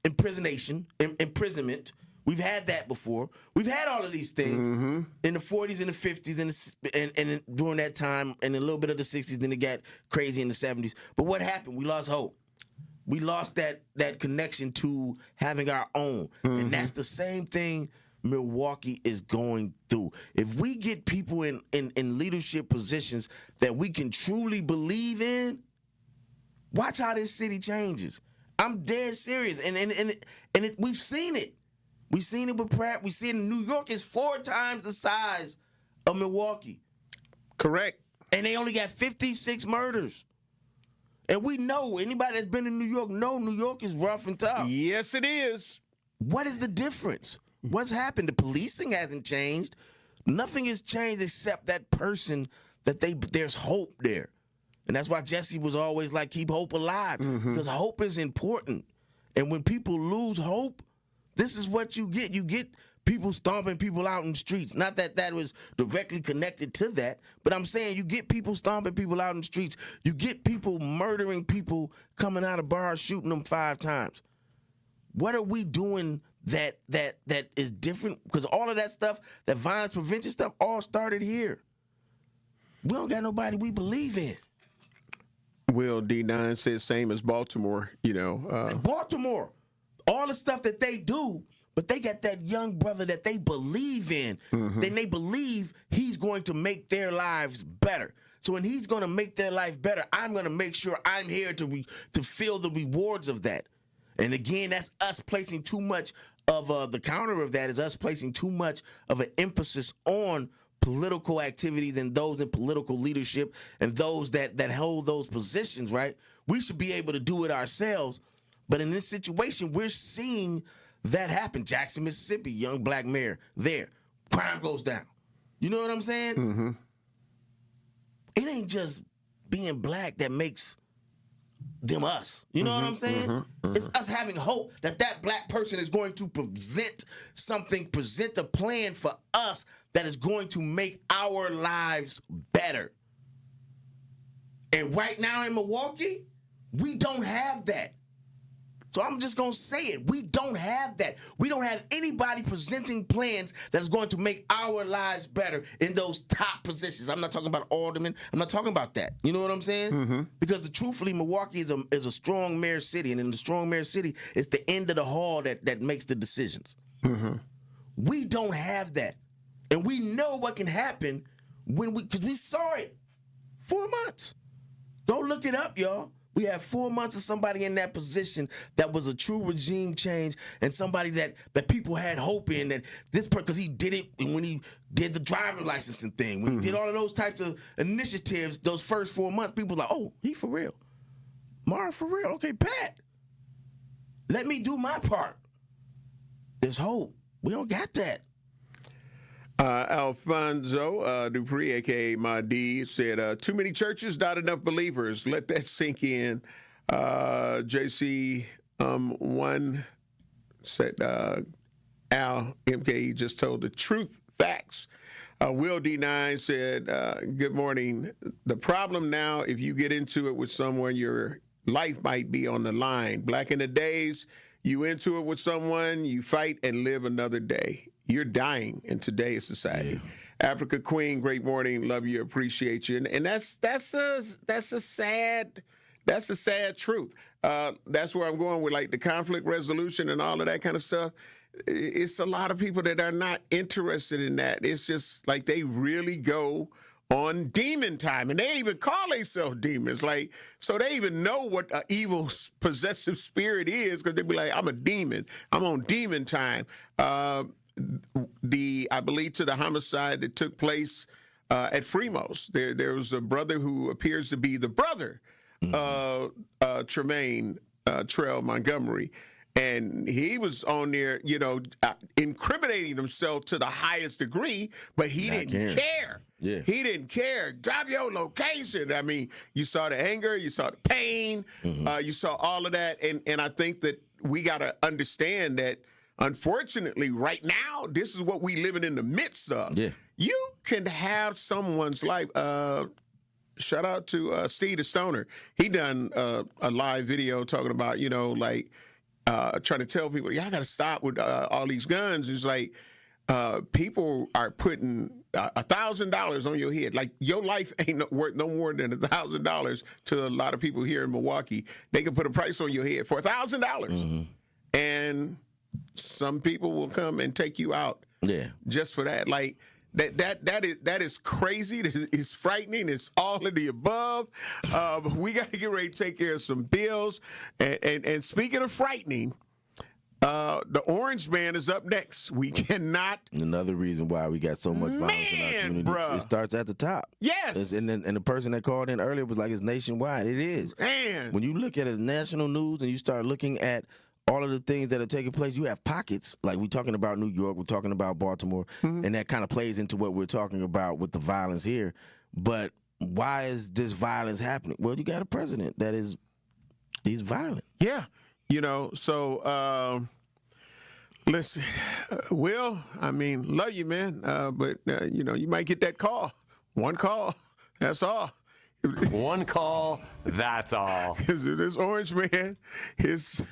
imprisonment. We've had that before. We've had all of these things in the 40s and the 50s and during that time, and a little bit of the 60s. Then it got crazy in the 70s. But what happened? We lost hope. We lost that connection to having our own, and that's the same thing Milwaukee is going through. If we get people in leadership positions that we can truly believe in, watch how this city changes. I'm dead serious, and we've seen it. We've seen it with Pratt. We see it in New York. It's 4 times the size of Milwaukee. Correct. And they only got 56 murders. And we know, anybody that's been in New York know New York is rough and tough. Yes, it is. What is the difference? What's happened? The policing hasn't changed. Nothing has changed except that person that there's hope there. And that's why Jesse was always like, keep hope alive. Because hope is important. And when people lose hope, this is what you get. You get people stomping people out in the streets. Not that was directly connected to that, but I'm saying you get people stomping people out in the streets. You get people murdering people, coming out of bars, shooting them 5 times. What are we doing that is different? Because all of that stuff, that violence prevention stuff, all started here. We don't got nobody we believe in. Will D9 says same as Baltimore, Baltimore, all the stuff that they do, but they got that young brother that they believe in. Then they believe he's going to make their lives better. So when he's going to make their life better, I'm going to make sure I'm here to feel the rewards of that. And again, that's us placing too much of the counter of that is us placing too much of an emphasis on political activities and those in political leadership and those that hold those positions, right? We should be able to do it ourselves, But in this situation, we're seeing that happen. Jackson, Mississippi, young black mayor there. Crime goes down. You know what I'm saying? Mm-hmm. It ain't just being black that makes them us. You know what I'm saying? It's us having hope that that black person is going to present a plan for us that is going to make our lives better. And right now in Milwaukee, we don't have that. So I'm just going to say it. We don't have that. We don't have anybody presenting plans that is going to make our lives better in those top positions. I'm not talking about aldermen. I'm not talking about that. You know what I'm saying? Because truthfully, Milwaukee is a strong mayor city. And in the strong mayor city, it's the end of the hall that makes the decisions. We don't have that. And we know what can happen because we saw it 4 months. Go look it up, y'all. We had 4 months of somebody in that position that was a true regime change and somebody that people had hope in that this because he did it when he did the driver licensing thing. When he did all of those types of initiatives, those first 4 months, people were like, oh, he for real. Mara for real. Okay, Pat. Let me do my part. There's hope. We don't got that. Alfonso Dupree, a.k.a. My D, said, too many churches, not enough believers. Let that sink in. JC one said, Al, MKE just told the truth, facts. Will D9 said, good morning. The problem now, if you get into it with someone, your life might be on the line. Back in the days, you into it with someone, you fight and live another day. You're dying in today's society. Yeah. Africa Queen, great morning, love you, appreciate you, and that's a sad truth. That's where I'm going with like the conflict resolution and all of that kind of stuff. It's a lot of people that are not interested in that. It's just like they really go on demon time, and they even call themselves demons. Like, so they even know what an evil possessive spirit is because they be like, I'm a demon. I'm on demon time. I believe to the homicide that took place at Fremos. There was a brother who appears to be the brother of Tremaine Trail Montgomery. And he was on there, incriminating himself to the highest degree, but he didn't care. Yeah. He didn't care. Drop your location. I mean, you saw the anger, you saw the pain, you saw all of that. And I think that we got to understand that, unfortunately, right now, this is what we living in the midst of. Yeah. You can have someone's life. Shout out to Steve the Stoner. He done a live video talking about, trying to tell people, y'all got to stop with all these guns. It's like people are putting $1,000 on your head. Like, your life ain't worth no more than $1,000 to a lot of people here in Milwaukee. They can put a price on your head for $1,000. And some people will come and take you out just for that. Like, that is crazy. It's frightening. It's all of the above. We got to get ready to take care of some bills. And speaking of frightening, the Orange Man is up next. We cannot. Another reason why we got so much violence in our community. Bruh. It starts at the top. Yes. And the person that called in earlier was like, it's nationwide. It is. Man. When you look at it, national news, and you start looking at all of the things that are taking place, you have pockets. Like, we're talking about New York, we're talking about Baltimore, and that kind of plays into what we're talking about with the violence here. But why is this violence happening? Well, you got a president that he's violent. Yeah. So listen, Will, I mean, love you, man. But, you might get that call. One call. That's all. One call, that's all. This Orange Man, his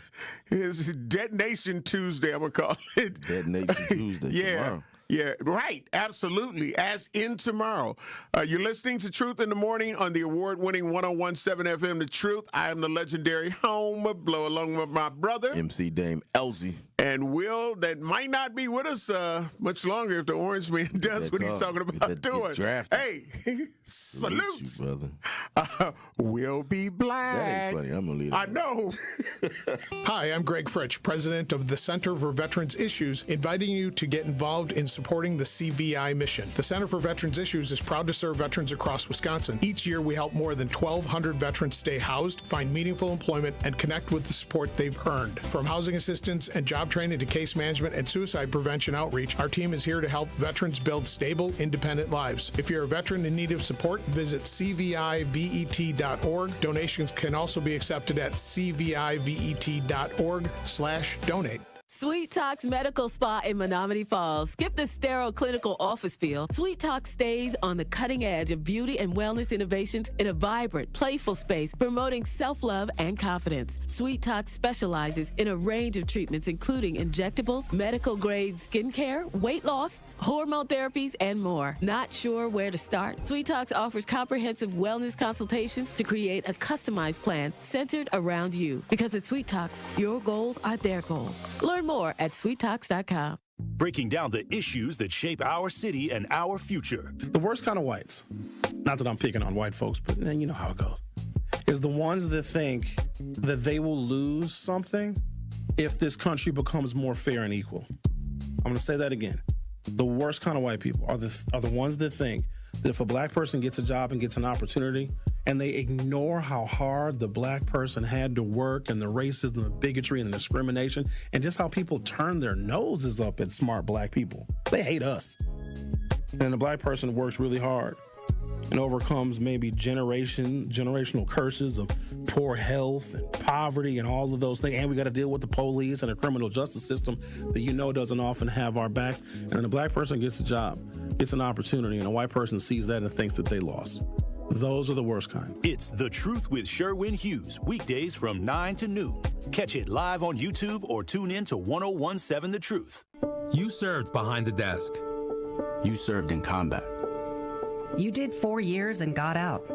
Detonation Tuesday, I'm going to call it. Detonation Tuesday. Tomorrow. Yeah, right. Absolutely. As in tomorrow. You're listening to Truth in the Morning on the award-winning 101.7 FM The Truth. I am the legendary Home Blow, along with my brother, MC Dame Elsie. And Will, that might not be with us much longer if the Orange Man does what he's talking about doing. Hey, salutes. You, brother. We'll be black. That ain't funny. I'm going to leave it. I know. Hi, I'm Greg Fritsch, president of the Center for Veterans Issues, inviting you to get involved in supporting the CVI mission. The Center for Veterans Issues is proud to serve veterans across Wisconsin. Each year, we help more than 1,200 veterans stay housed, find meaningful employment, and connect with the support they've earned. From housing assistance and job training to case management and suicide prevention outreach, our team is here to help veterans build stable, independent lives. If you're a veteran in need of support, visit cvivet.org. Donations can also be accepted at cvivet.org/donate. Sweet Talks Medical Spa in Menominee Falls. Skip the sterile clinical office feel. Sweet Talk stays on the cutting edge of beauty and wellness innovations in a vibrant, playful space promoting self-love and confidence. Sweet Talk specializes in a range of treatments including injectables, medical-grade skincare, weight loss, hormone therapies, and more. Not sure where to start? Sweet Talks offers comprehensive wellness consultations to create a customized plan centered around you. Because at Sweet Talks, your goals are their goals. Learn more at sweettalks.com. Breaking down the issues that shape our city and our future. The worst kind of whites, not that I'm picking on white folks, but you know how it goes, is the ones that think that they will lose something if this country becomes more fair and equal. I'm going to say that again. The worst kind of white people are the ones that think that if a black person gets a job and gets an opportunity and they ignore how hard the black person had to work and the racism, the bigotry, and the discrimination, and just how people turn their noses up at smart black people. They hate us. And the black person works really hard and overcomes maybe generational curses of poor health and poverty and all of those things. And we got to deal with the police and the criminal justice system that doesn't often have our backs. And then the black person gets a job, gets an opportunity, and a white person sees that and thinks that they lost. Those are the worst kind. It's The Truth with Sherwin Hughes, weekdays from 9 to noon. Catch it live on YouTube or tune in to 1017 The Truth. You served behind the desk. You served in combat. You did 4 years and got out.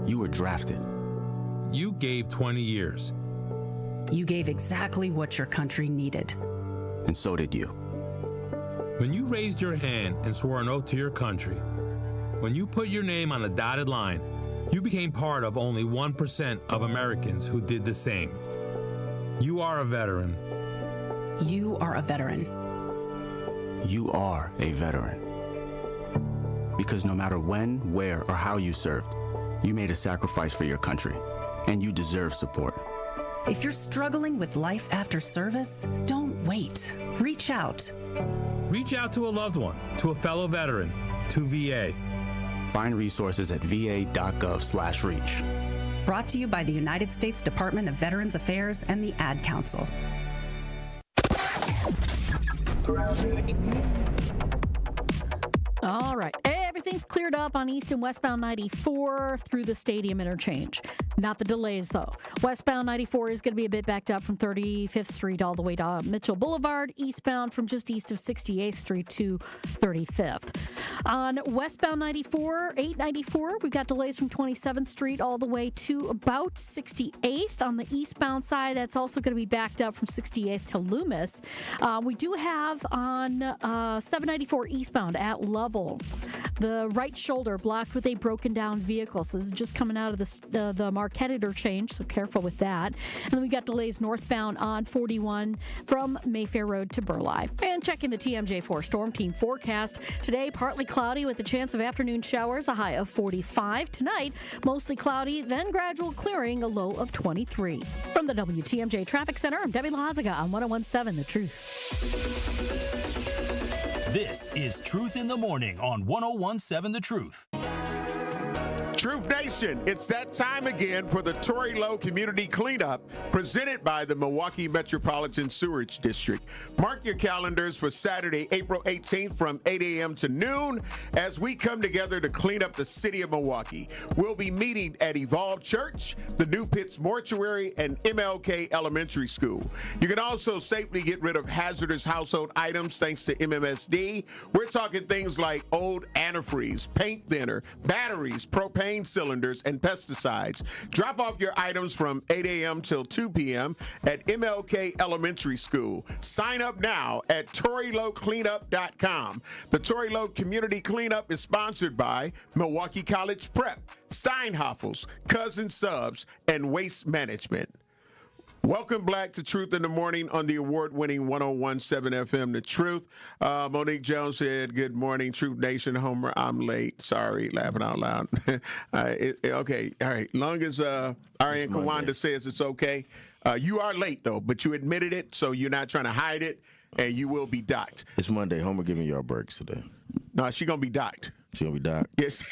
You were drafted. You gave 20 years. You gave exactly what your country needed. And so did you. When you raised your hand and swore an oath to your country, when you put your name on a dotted line, you became part of only 1% of Americans who did the same. You are a veteran. You are a veteran. You are a veteran. Because no matter when, where, or how you served, you made a sacrifice for your country, and you deserve support. If you're struggling with life after service, don't wait. Reach out. Reach out to a loved one, to a fellow veteran, to VA. Find resources at va.gov/reach. Brought to you by the United States Department of Veterans Affairs and the Ad Council. All right. Everything's cleared up on East and westbound 94 through the stadium interchange. Not the delays, though. Westbound 94 is going to be a bit backed up from 35th Street all the way to Mitchell Boulevard. Eastbound from just east of 68th Street to 35th. On westbound 94, 894, we've got delays from 27th Street all the way to about 68th. On the eastbound side, that's also going to be backed up from 68th to Loomis. We do have on 794 eastbound at Lovell, the right shoulder blocked with a broken down vehicle. So this is just coming out of the Marquette interchange, so careful with that. And then we got delays northbound on 41 from Mayfair Road to Burleigh. And checking the TMJ4 Storm Team forecast. Today, partly cloudy with a chance of afternoon showers, a high of 45. Tonight, mostly cloudy, then gradual clearing, a low of 23. From the WTMJ Traffic Center, I'm Debbie Lazaga on 1017 The Truth. This is Truth in the Morning on 1017 The Truth. Truth Nation, it's that time again for the Tory Lowe Community Cleanup presented by the Milwaukee Metropolitan Sewerage District. Mark your calendars for Saturday, April 18th from 8 a.m. to noon as we come together to clean up the city of Milwaukee. We'll be meeting at Evolve Church, the New Pitts Mortuary, and MLK Elementary School. You can also safely get rid of hazardous household items thanks to MMSD. We're talking things like old antifreeze, paint thinner, batteries, propane cylinders, and pesticides. Drop off your items from 8 a.m. till 2 p.m. at MLK Elementary School. Sign up now at ToryLoweCleanup.com. The Tory Lowe Community Cleanup is sponsored by Milwaukee College Prep, Steinhoffels, Cousin Subs, and Waste Management. Welcome back to Truth in the Morning on the award-winning 101.7 FM, The Truth. Monique Jones said, good morning, Truth Nation. Homer, I'm late. Sorry, laughing out loud. Okay, all right. Long as Ariane Kawanda says it's okay. You are late, though, but you admitted it, so you're not trying to hide it, and you will be docked. It's Monday. Homer giving y'all breaks today. No, she's going to be docked. She gonna be docked? Yes.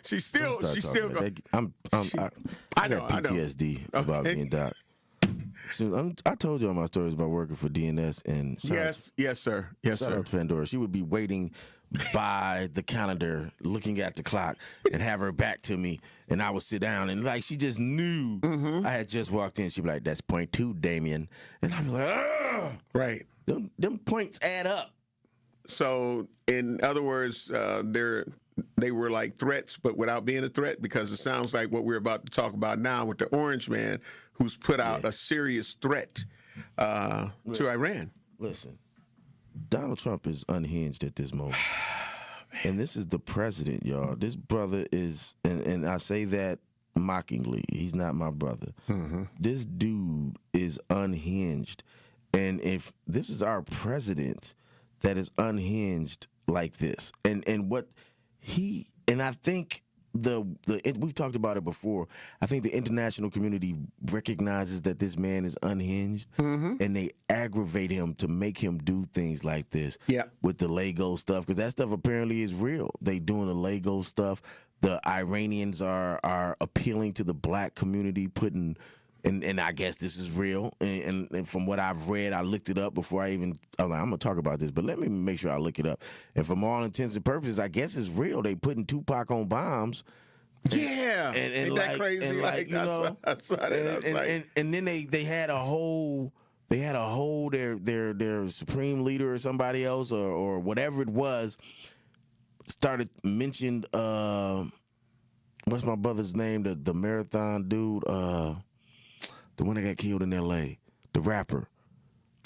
she's still going. I got PTSD about being docked. I told you all my stories about working for DNS and yes, sir. Yes, shout sir. out to Pandora. She would be waiting by the calendar, looking at the clock, and have her back to me, and I would sit down, and like she just knew I had just walked in. She'd be like, "That's point 2, Damien," and I'd be like, "Ugh!" Right. Them points add up. So, in other words, they were like threats, but without being a threat, because it sounds like what we're about to talk about now with the Orange Man, who's put out a serious threat to Iran. Listen, Donald Trump is unhinged at this moment. And this is the president, y'all. This brother is, and I say that mockingly, he's not my brother. This dude is unhinged. And if this is our president that is unhinged like this, and I think we've talked about it before. I think the international community recognizes that this man is unhinged, and they aggravate him to make him do things like this with the Lego stuff, because that stuff apparently is real. They doing the Lego stuff. The Iranians are appealing to the black community, and I guess this is real. And from what I've read, I looked it up before I'm like, I'm going to talk about this, but let me make sure I look it up. And from all intents and purposes, I guess it's real. They putting Tupac on bombs. Yeah. Ain't that crazy? And like, you know, I saw that. And then they had a whole their supreme leader or somebody else or whatever it was started mentioned, what's my brother's name? The marathon dude, the one that got killed in L.A., the rapper.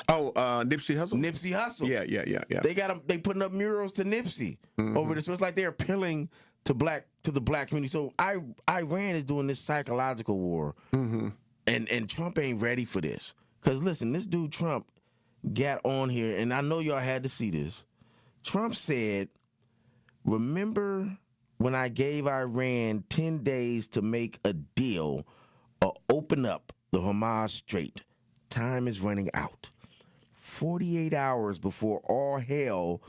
Oh, Nipsey Hussle? Nipsey Hussle. Yeah. They putting up murals to Nipsey over this. So it's like they're appealing to the black community. So Iran is doing this psychological war, and Trump ain't ready for this. Because listen, this dude Trump got on here, and I know y'all had to see this. Trump said, "Remember when I gave Iran 10 days to make a deal or open up the Hormuz Strait? Time is running out. 48 hours before all hell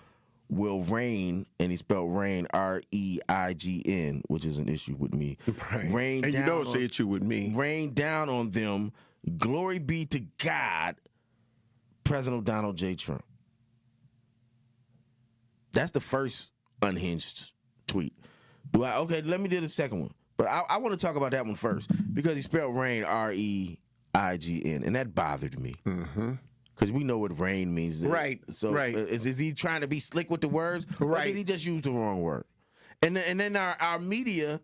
will rain," and he spelled rain, R-E-I-G-N, which is an issue with me. Right. Rain and down you know it's an issue with me. Rain down on them. Glory be to God, President Donald J. Trump. That's the first unhinged tweet. Okay, let me do the second one. But I want to talk about that one first, because he spelled rain, R-E-I-G-N, and that bothered me. Because we know what rain means. Right. So is he trying to be slick with the words? Right. Or did he just use the wrong word? And then our media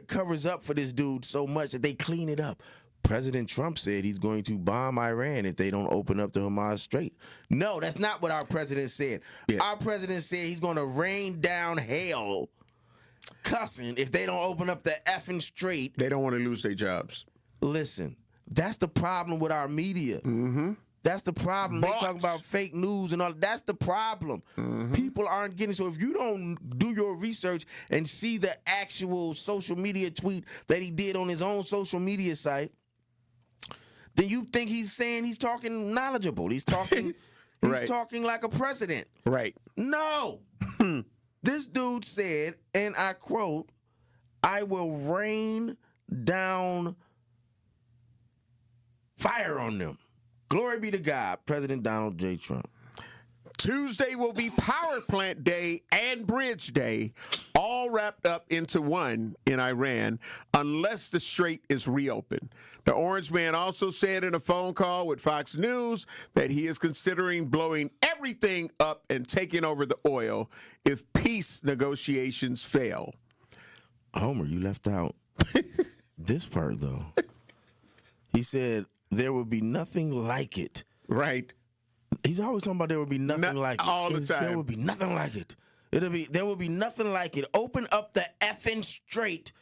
covers up for this dude so much that they clean it up. President Trump said he's going to bomb Iran if they don't open up the Hormuz Strait. No, that's not what our president said. Yeah. Our president said he's going to rain down hell cussing if they don't open up the effing strait. They don't want to lose their jobs. Listen, that's the problem with our media. That's the problem. They talk about fake news and all. That's the problem. People aren't getting. So if you don't do your research and see the actual social media tweet that he did on his own social media site, then you think he's saying he's talking knowledgeable. He's talking talking like a president. Right. No. This dude said, and I quote, "I will rain down fire on them." Glory be to God, President Donald J. Trump. Tuesday will be Power Plant Day and Bridge Day, all wrapped up into one in Iran, unless the strait is reopened. The Orange Man also said in a phone call with Fox News that he is considering blowing everything up and taking over the oil if peace negotiations fail. Homer, you left out this part, though. He said there would be nothing like it. Right. He's always talking about there would be nothing like it. All the time. There would be nothing like it. There would be nothing like it. Open up the effing strait.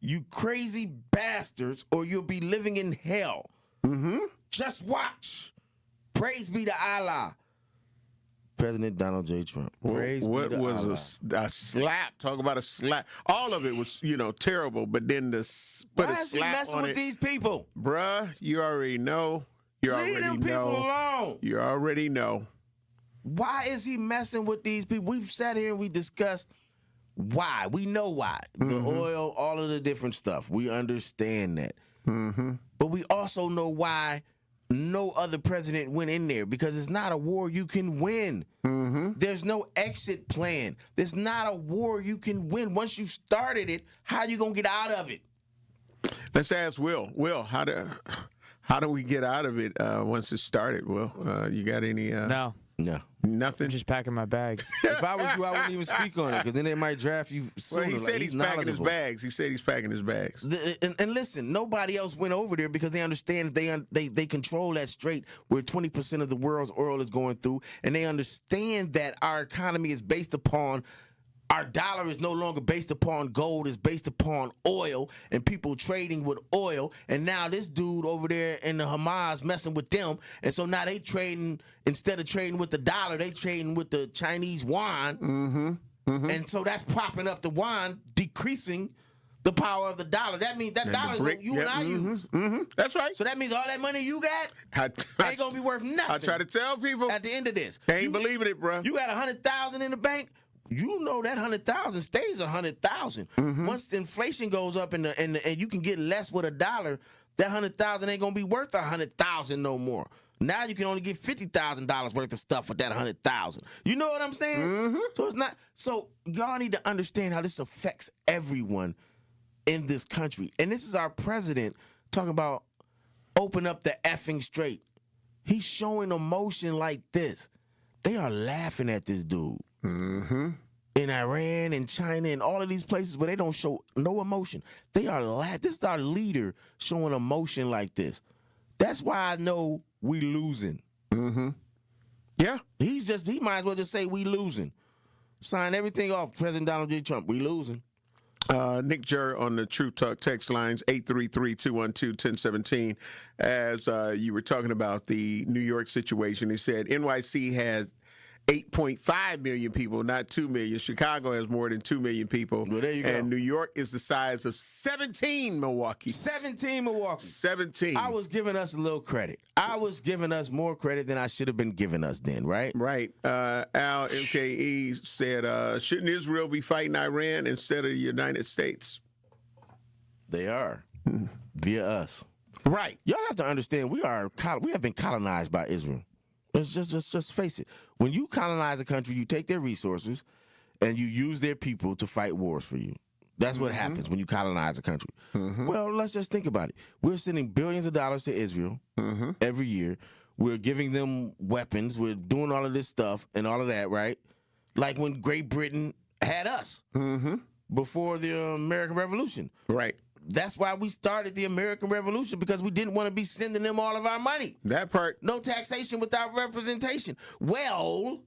you crazy bastards, or you'll be living in hell. Mm-hmm. Just watch. Praise be to Allah. President Donald J. Trump. Praise What be to Allah. was a slap? Talk about a slap. All of it was, terrible, but then put Why a is he slap messing on with it. these people? Bruh, you already know. Leave them people alone. You already know. Why is he messing with these people? We've sat here and we discussed why. We know why. The oil, all of the different stuff. We understand that. Mm-hmm. But we also know why no other president went in there, because it's not a war you can win. Mm-hmm. There's no exit plan. There's not a war you can win. Once you started it, how you going to get out of it? Let's ask Will. Will, how do we get out of it once it started, Will? You got any? No. Nothing? I'm just packing my bags. If I was you, I wouldn't even speak on it, because then they might draft you sooner. Well, he said he's packing his bags. He said he's packing his bags. And listen, nobody else went over there because they understand they control that strait where 20% of the world's oil is going through, and they understand that our economy is based upon, our dollar is no longer based upon gold, it's based upon oil and people trading with oil. And now this dude over there in the Hamas messing with them. And so now they trading, instead of trading with the dollar, they trading with the Chinese yuan. Mm-hmm. Mm-hmm. And so that's propping up the yuan, decreasing the power of the dollar. That means that dollar is what you and I use. Mm-hmm. That's right. So that means all that money you got ain't gonna be worth nothing. I try to tell people at the end of this. They ain't believing it, bro. You got 100,000 in the bank. You know that 100,000 stays 100,000. Once the inflation goes up and you can get less with a dollar, that 100,000 ain't gonna be worth 100,000 no more. Now you can only get $50,000 worth of stuff for that 100,000. You know what I'm saying? So it's not. So y'all need to understand how this affects everyone in this country. And this is our president talking about open up the effing strait. He's showing emotion like this. They are laughing at this dude. In Iran and China and all of these places where they don't show no emotion. They are laughing. This is our leader showing emotion like this. That's why I know we losing. Yeah. He might as well just say we losing. Sign everything off, President Donald J. Trump. We losing. Nick Jur on the True Talk text lines, 833-212-1017. As you were talking about the New York situation, he said NYC has 8.5 million people, not 2 million. Chicago has more than 2 million people. Well, there you go. And New York is the size of 17 Milwaukee. 17 Milwaukee. 17. I was giving us a little credit. I was giving us more credit than I should have been giving us then, right? Right. Al MKE said, shouldn't Israel be fighting Iran instead of the United States? They are. Via us. Right. Y'all have to understand, we have been colonized by Israel. Let's just face it. When you colonize a country, you take their resources and you use their people to fight wars for you. That's what happens when you colonize a country. Well, let's just think about it. We're sending billions of dollars to Israel every year. We're giving them weapons. We're doing all of this stuff and all of that, right? Like when Great Britain had us before the American Revolution. Right. That's why we started the American Revolution, because we didn't want to be sending them all of our money. That part. No taxation without representation. Well,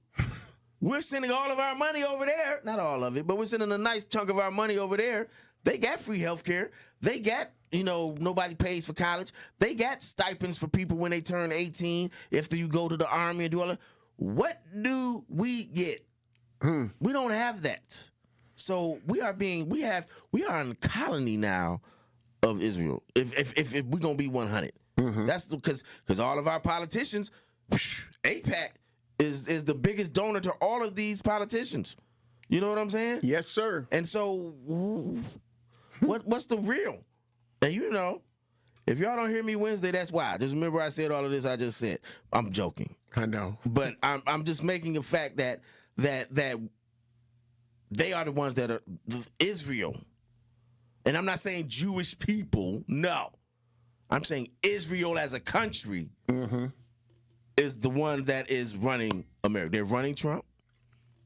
we're sending all of our money over there. Not all of it, but we're sending a nice chunk of our money over there. They got free health care. They got, nobody pays for college. They got stipends for people when they turn 18 if you go to the Army and do all that. What do we get? We don't have that. So we are in a colony now of Israel. If we're gonna be 100, that's because all of our politicians, AIPAC is the biggest donor to all of these politicians. You know what I'm saying? Yes, sir. And so, what's the real? And if y'all don't hear me Wednesday, that's why. Just remember I said all of this I just said. I'm joking. I know, but I'm just making a fact that they are the ones that are Israel. And I'm not saying Jewish people, no. I'm saying Israel as a country is the one that is running America. They're running Trump.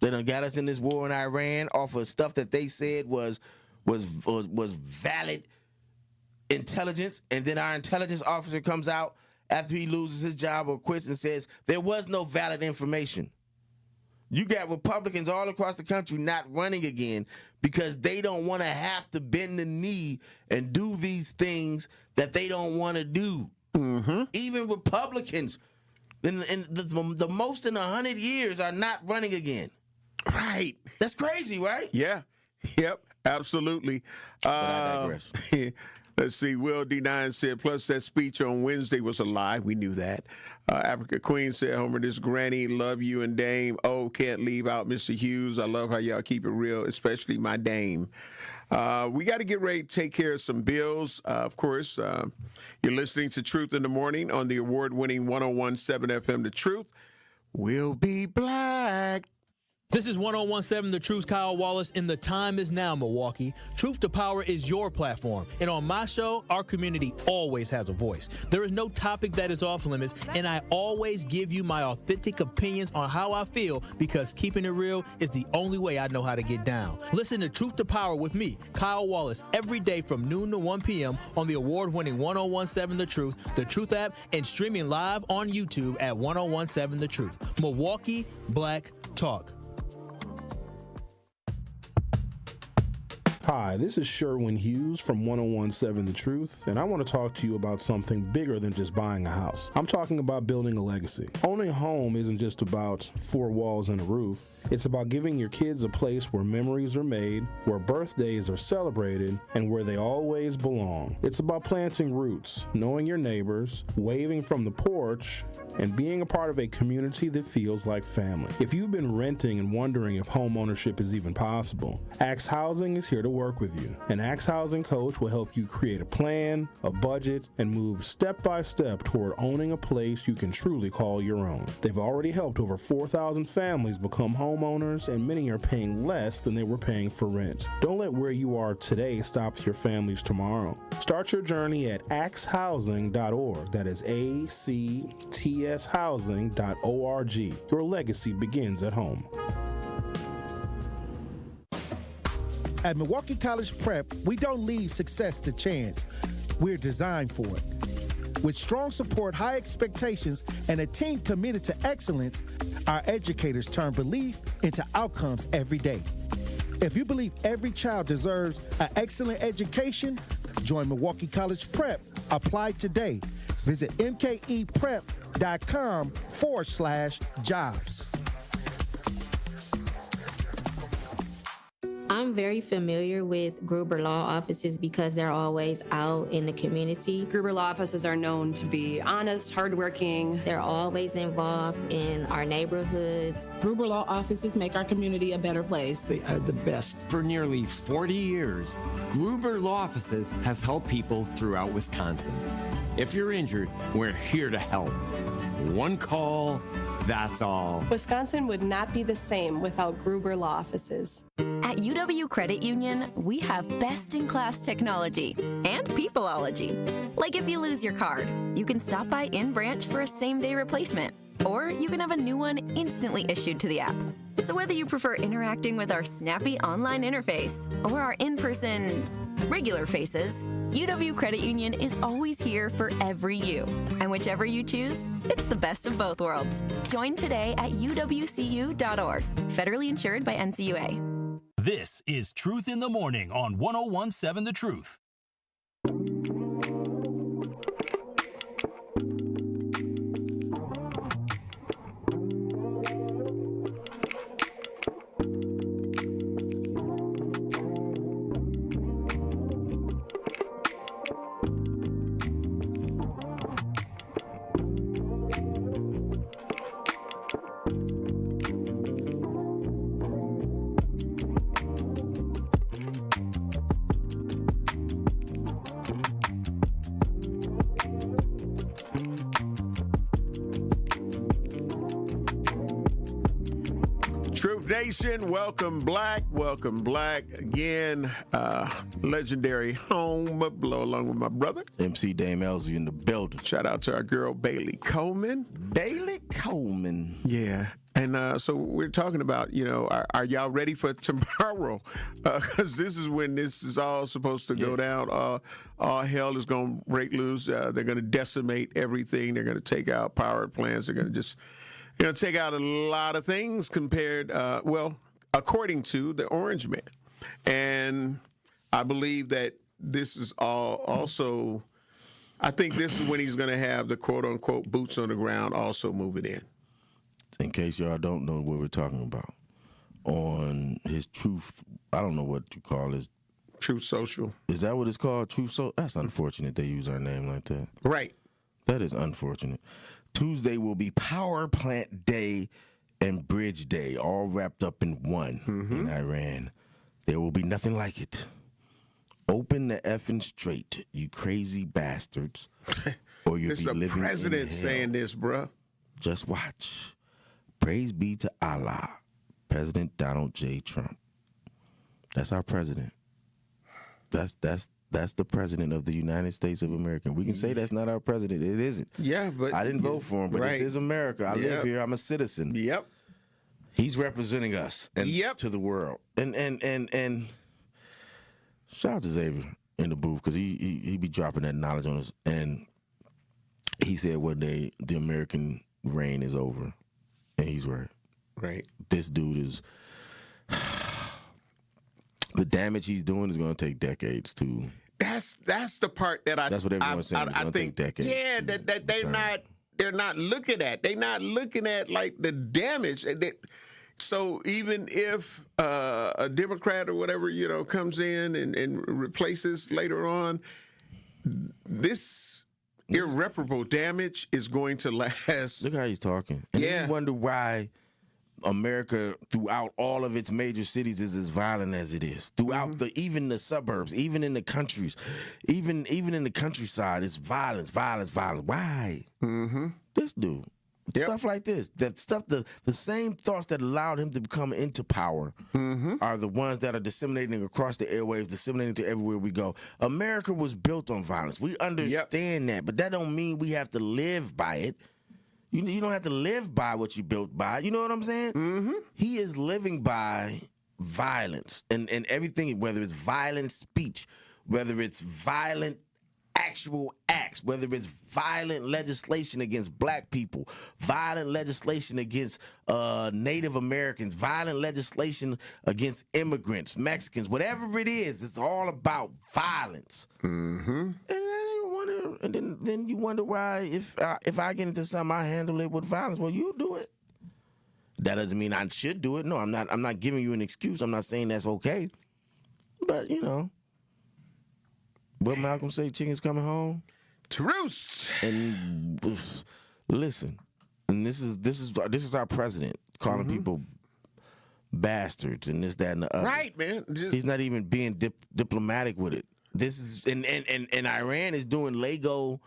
They done got us in this war in Iran off of stuff that they said was valid intelligence. And then our intelligence officer comes out after he loses his job or quits and says there was no valid information. You got Republicans all across the country not running again because they don't want to have to bend the knee and do these things that they don't want to do. Mm-hmm. Even Republicans, in the most in 100 years, are not running again. Right. That's crazy, right? Yeah. Yep. Absolutely. I digress. Let's see. Will D9 said, plus that speech on Wednesday was a lie. We knew that. Africa Queen said, Homer, this granny, love you and Dame. Oh, can't leave out Mr. Hughes. I love how y'all keep it real, especially my Dame. We got to get ready to take care of some bills. Of course, you're listening to Truth in the Morning on the award-winning 101.7 FM, The Truth. We'll be black. This is 101.7 The Truth's Kyle Wallace, and the time is now, Milwaukee. Truth to Power is your platform, and on my show, our community always has a voice. There is no topic that is off limits, and I always give you my authentic opinions on how I feel because keeping it real is the only way I know how to get down. Listen to Truth to Power with me, Kyle Wallace, every day from noon to 1 p.m. on the award-winning 101.7 The Truth app, and streaming live on YouTube at 101.7 The Truth. Milwaukee Black Talk. Hi, this is Sherwin Hughes from 101.7 The Truth, and I want to talk to you about something bigger than just buying a house. I'm talking about building a legacy. Owning a home isn't just about four walls and a roof. It's about giving your kids a place where memories are made, where birthdays are celebrated, and where they always belong. It's about planting roots, knowing your neighbors, waving from the porch, and being a part of a community that feels like family. If you've been renting and wondering if home ownership is even possible, Axe Housing is here to work with you. An Axe Housing coach will help you create a plan, a budget, and move step by step toward owning a place you can truly call your own. They've already helped over 4,000 families become homeowners, and many are paying less than they were paying for rent. Don't let where you are today stop your families tomorrow. Start your journey at axehousing.org. That is ACTShousing.org. Your legacy begins at home. At Milwaukee College Prep, we don't leave success to chance. We're designed for it. With strong support, high expectations, and a team committed to excellence, our educators turn belief into outcomes every day. If you believe every child deserves an excellent education, join Milwaukee College Prep. Apply today. Visit mkeprep.com/jobs. I'm very familiar with Gruber Law offices because they're always out in the community. Gruber Law offices are known to be honest, hardworking. They're always involved in our neighborhoods. Gruber Law offices make our community a better place. They are the best. For nearly 40 years, Gruber Law offices has helped people throughout Wisconsin. If you're injured, we're here to help. One call, that's all. Wisconsin would not be the same without Gruber Law offices. At UW Credit Union, we have best-in-class technology and peopleology. Like if you lose your card, you can stop by in-branch for a same-day replacement, or you can have a new one instantly issued to the app. So whether you prefer interacting with our snappy online interface or our in-person regular faces, UW Credit Union is always here for every you. And whichever you choose, it's the best of both worlds. Join today at uwcu.org. Federally insured by NCUA. This is Truth in the Morning on 101.7 The Truth. Nation, welcome black again. Legendary home, blow along with my brother MC Dame Elsie in the building. Shout out to our girl Bailey Coleman. Yeah. And so we're talking about, are y'all ready for tomorrow? Because this is when this is all supposed to go down. All hell is going to break loose. They're going to decimate everything. They're going to take out power plants. They're going to just take out a lot of things compared, according to the Orange Man. And I believe that this is also, I think this is when he's going to have the quote-unquote boots on the ground also moving in. In case y'all don't know what we're talking about, on his Truth, I don't know what you call this. Truth Social. Is that what it's called? Truth Social? That's unfortunate they use our name like that. Right. That is unfortunate. Tuesday will be Power Plant Day and Bridge Day, all wrapped up in one in Iran. There will be nothing like it. Open the effing straight, you crazy bastards, or you'll be living in hell. This is the president saying this, bruh. Just watch. Praise be to Allah, President Donald J. Trump. That's our president. That's the president of the United States of America. We can say that's not our president. It isn't. Yeah, but I didn't vote for him, but this is America. I live here. I'm a citizen. Yep. He's representing us and to the world. And shout out to Xavier in the booth because he be dropping that knowledge on us. And he said one day the American reign is over. And he's right. Right. This dude is... the damage he's doing is going to take decades to... That's the part that That's what everyone's saying. It's going to take decades. Yeah, that they're not looking at. They're not looking at, like, the damage. So even if a Democrat or whatever, comes in and replaces later on, this irreparable damage is going to last. Look how he's talking. And then you wonder why America, throughout all of its major cities, is as violent as it is. Throughout even the suburbs, even in the countries, even in the countryside, it's violence. Why? This dude. Stuff like this. That stuff, the same thoughts that allowed him to come into power are the ones that are disseminating across the airwaves, disseminating to everywhere we go. America was built on violence. We understand that, but that don't mean we have to live by it. You don't have to live by what you built by. You know what I'm saying? He is living by violence and everything, whether it's violent speech, whether it's violent actual acts, whether it's violent legislation against black people, violent legislation against Native Americans, violent legislation against immigrants, Mexicans, whatever it is, it's all about violence. And then you wonder why if I get into something, I handle it with violence. Well, you do it. That doesn't mean I should do it. No, I'm not giving you an excuse. I'm not saying that's okay. But what Malcolm say? Chicken's coming home to roost. And listen, and this is our president calling people bastards and this, that, and the other. Right, man. He's not even being diplomatic with it. This is and Iran is doing Lego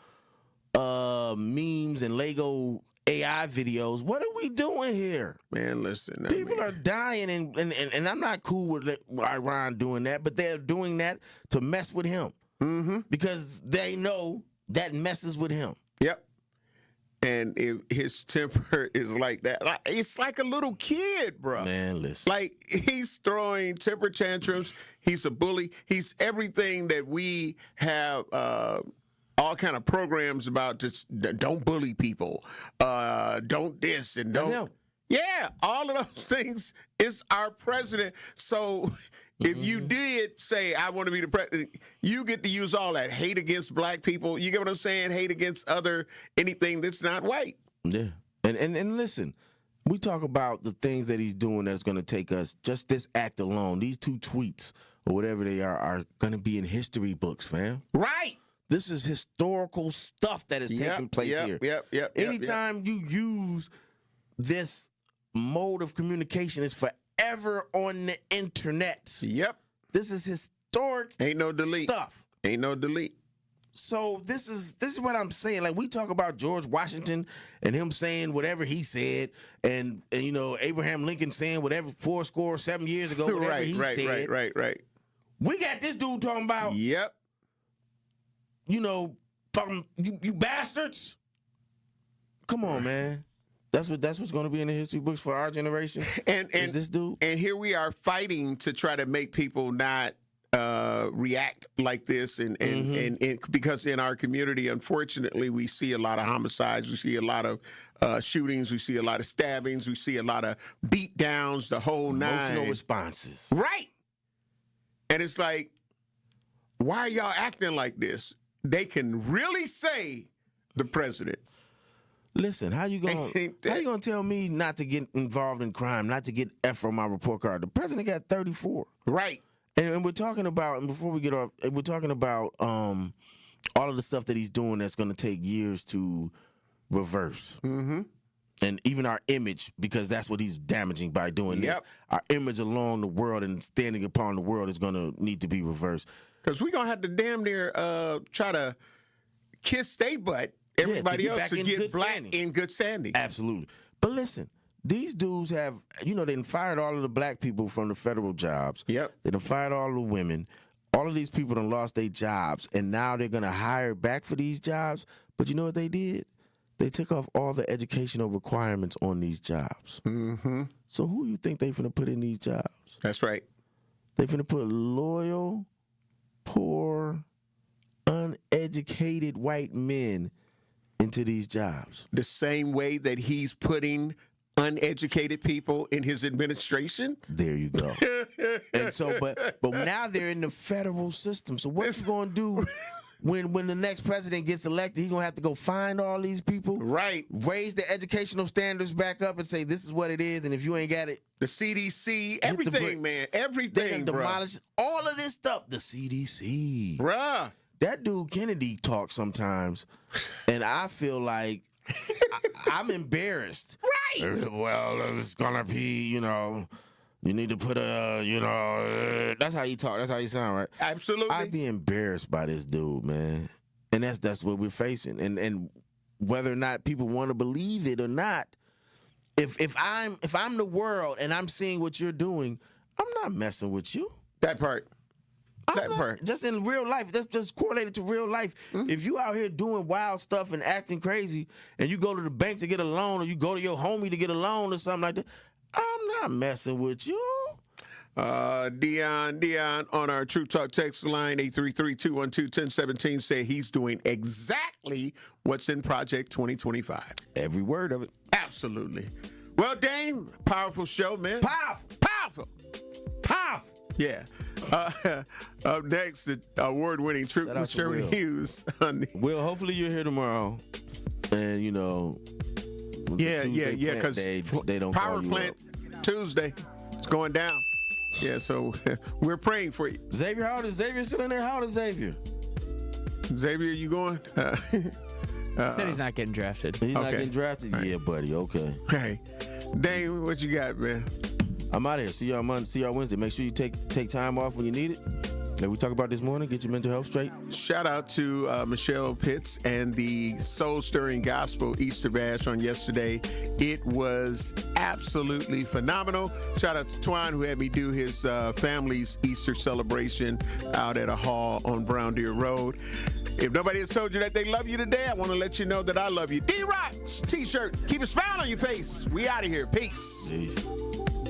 memes and Lego AI videos. What are we doing here? Man, listen. People are dying and I'm not cool with Iran doing that, but they're doing that to mess with him. Because they know that messes with him. Yep. And if his temper is like that, it's like a little kid, bro. Man, listen. Like, he's throwing temper tantrums. He's a bully. He's everything that we have all kind of programs about. Just don't bully people. Don't this and don't. That's him. Yeah, all of those things is our president. So if you did say, I want to be the president, you get to use all that hate against black people. You get what I'm saying? Hate against anything that's not white. Yeah. And listen, we talk about the things that he's doing that's going to take us, just this act alone, these 2 tweets or whatever they are going to be in history books, fam. Right. This is historical stuff that is taking place here. Anytime you use this mode of communication, it's forever on the internet. Yep. This is historic. Ain't no delete stuff. Ain't no delete. So this is what I'm saying. Like, we talk about George Washington and him saying whatever he said, and Abraham Lincoln saying whatever 7 years ago, whatever he said. Right. We got this dude talking about. Yep. Fucking you bastards. Come on, man. That's what's going to be in the history books for our generation. And this dude. And here we are fighting to try to make people not react like this, and because in our community, unfortunately, we see a lot of homicides, we see a lot of shootings, we see a lot of stabbings, we see a lot of beat downs, the whole nine. Emotional responses. Right. And it's like, why are y'all acting like this? They can really say the president. Listen, how you gonna tell me not to get involved in crime, not to get F on my report card? The president got 34. Right. And we're talking about, and before we get off, we're talking about all of the stuff that he's doing that's going to take years to reverse. Mm-hmm. And even our image, because that's what he's damaging by doing this. Our image along the world and standing upon the world is going to need to be reversed. Because we're going to have to damn near try to kiss their butt, everybody else, to get black in good standing. Absolutely. But listen, these dudes have, they done fired all of the black people from the federal jobs. Yep. They done fired all the women. All of these people done lost their jobs, and now they're going to hire back for these jobs. But you know what they did? They took off all the educational requirements on these jobs. Mm-hmm. So who you think they finna put in these jobs? That's right. They finna put loyal, poor, uneducated white men into these jobs. The same way that he's putting uneducated people in his administration. There you go. And so, but now they're in the federal system. So what's he gonna do? When the next president gets elected, he's going to have to go find all these people. Right. Raise the educational standards back up and say, this is what it is, and if you ain't got it. The CDC, everything, man. Everything, they demolish all of this stuff. The CDC. Bruh. That dude Kennedy talks sometimes, and I feel like I'm embarrassed. Right. Well, it's going to be, you need to put that's how you talk. That's how you sound, right? Absolutely. I'd be embarrassed by this dude, man. And that's what we're facing. And whether or not people want to believe it or not, if I'm the world and I'm seeing what you're doing, I'm not messing with you. That part. Just in real life, that's just correlated to real life. Mm-hmm. If you out here doing wild stuff and acting crazy, and you go to the bank to get a loan, or you go to your homie to get a loan or something like that, I'm not messing with you. Dion on our True Talk text line 833-212-1017 said he's doing exactly what's in Project 2025. Every word of it. Absolutely. Well, Dame, powerful show, man. Powerful. Yeah. Up next, the award-winning Truth with Sherman Hughes. Will, hopefully you're here tomorrow. And, Yeah, because they don't Power call you Plant up. Tuesday, it's going down. Yeah, so we're praying for you. Xavier, how old is Xavier still in there? How old is Xavier? Xavier, you going? Said he's not getting drafted. He's not getting drafted? Right. Yeah, buddy, okay. Hey, Dane, what you got, man? I'm out of here. See y'all Monday. See y'all Wednesday. Make sure you take time off when you need it. Like we talked about this morning, get your mental health straight. Shout out to Michelle Pitts and the Soul Stirring Gospel Easter Bash on yesterday. It was absolutely phenomenal. Shout out to Twine, who had me do his family's Easter celebration out at a hall on Brown Deer Road. If nobody has told you that they love you today, I want to let you know that I love you. D-Rocks, T-shirt. Keep a smile on your face. We out of here. Peace. Jeez.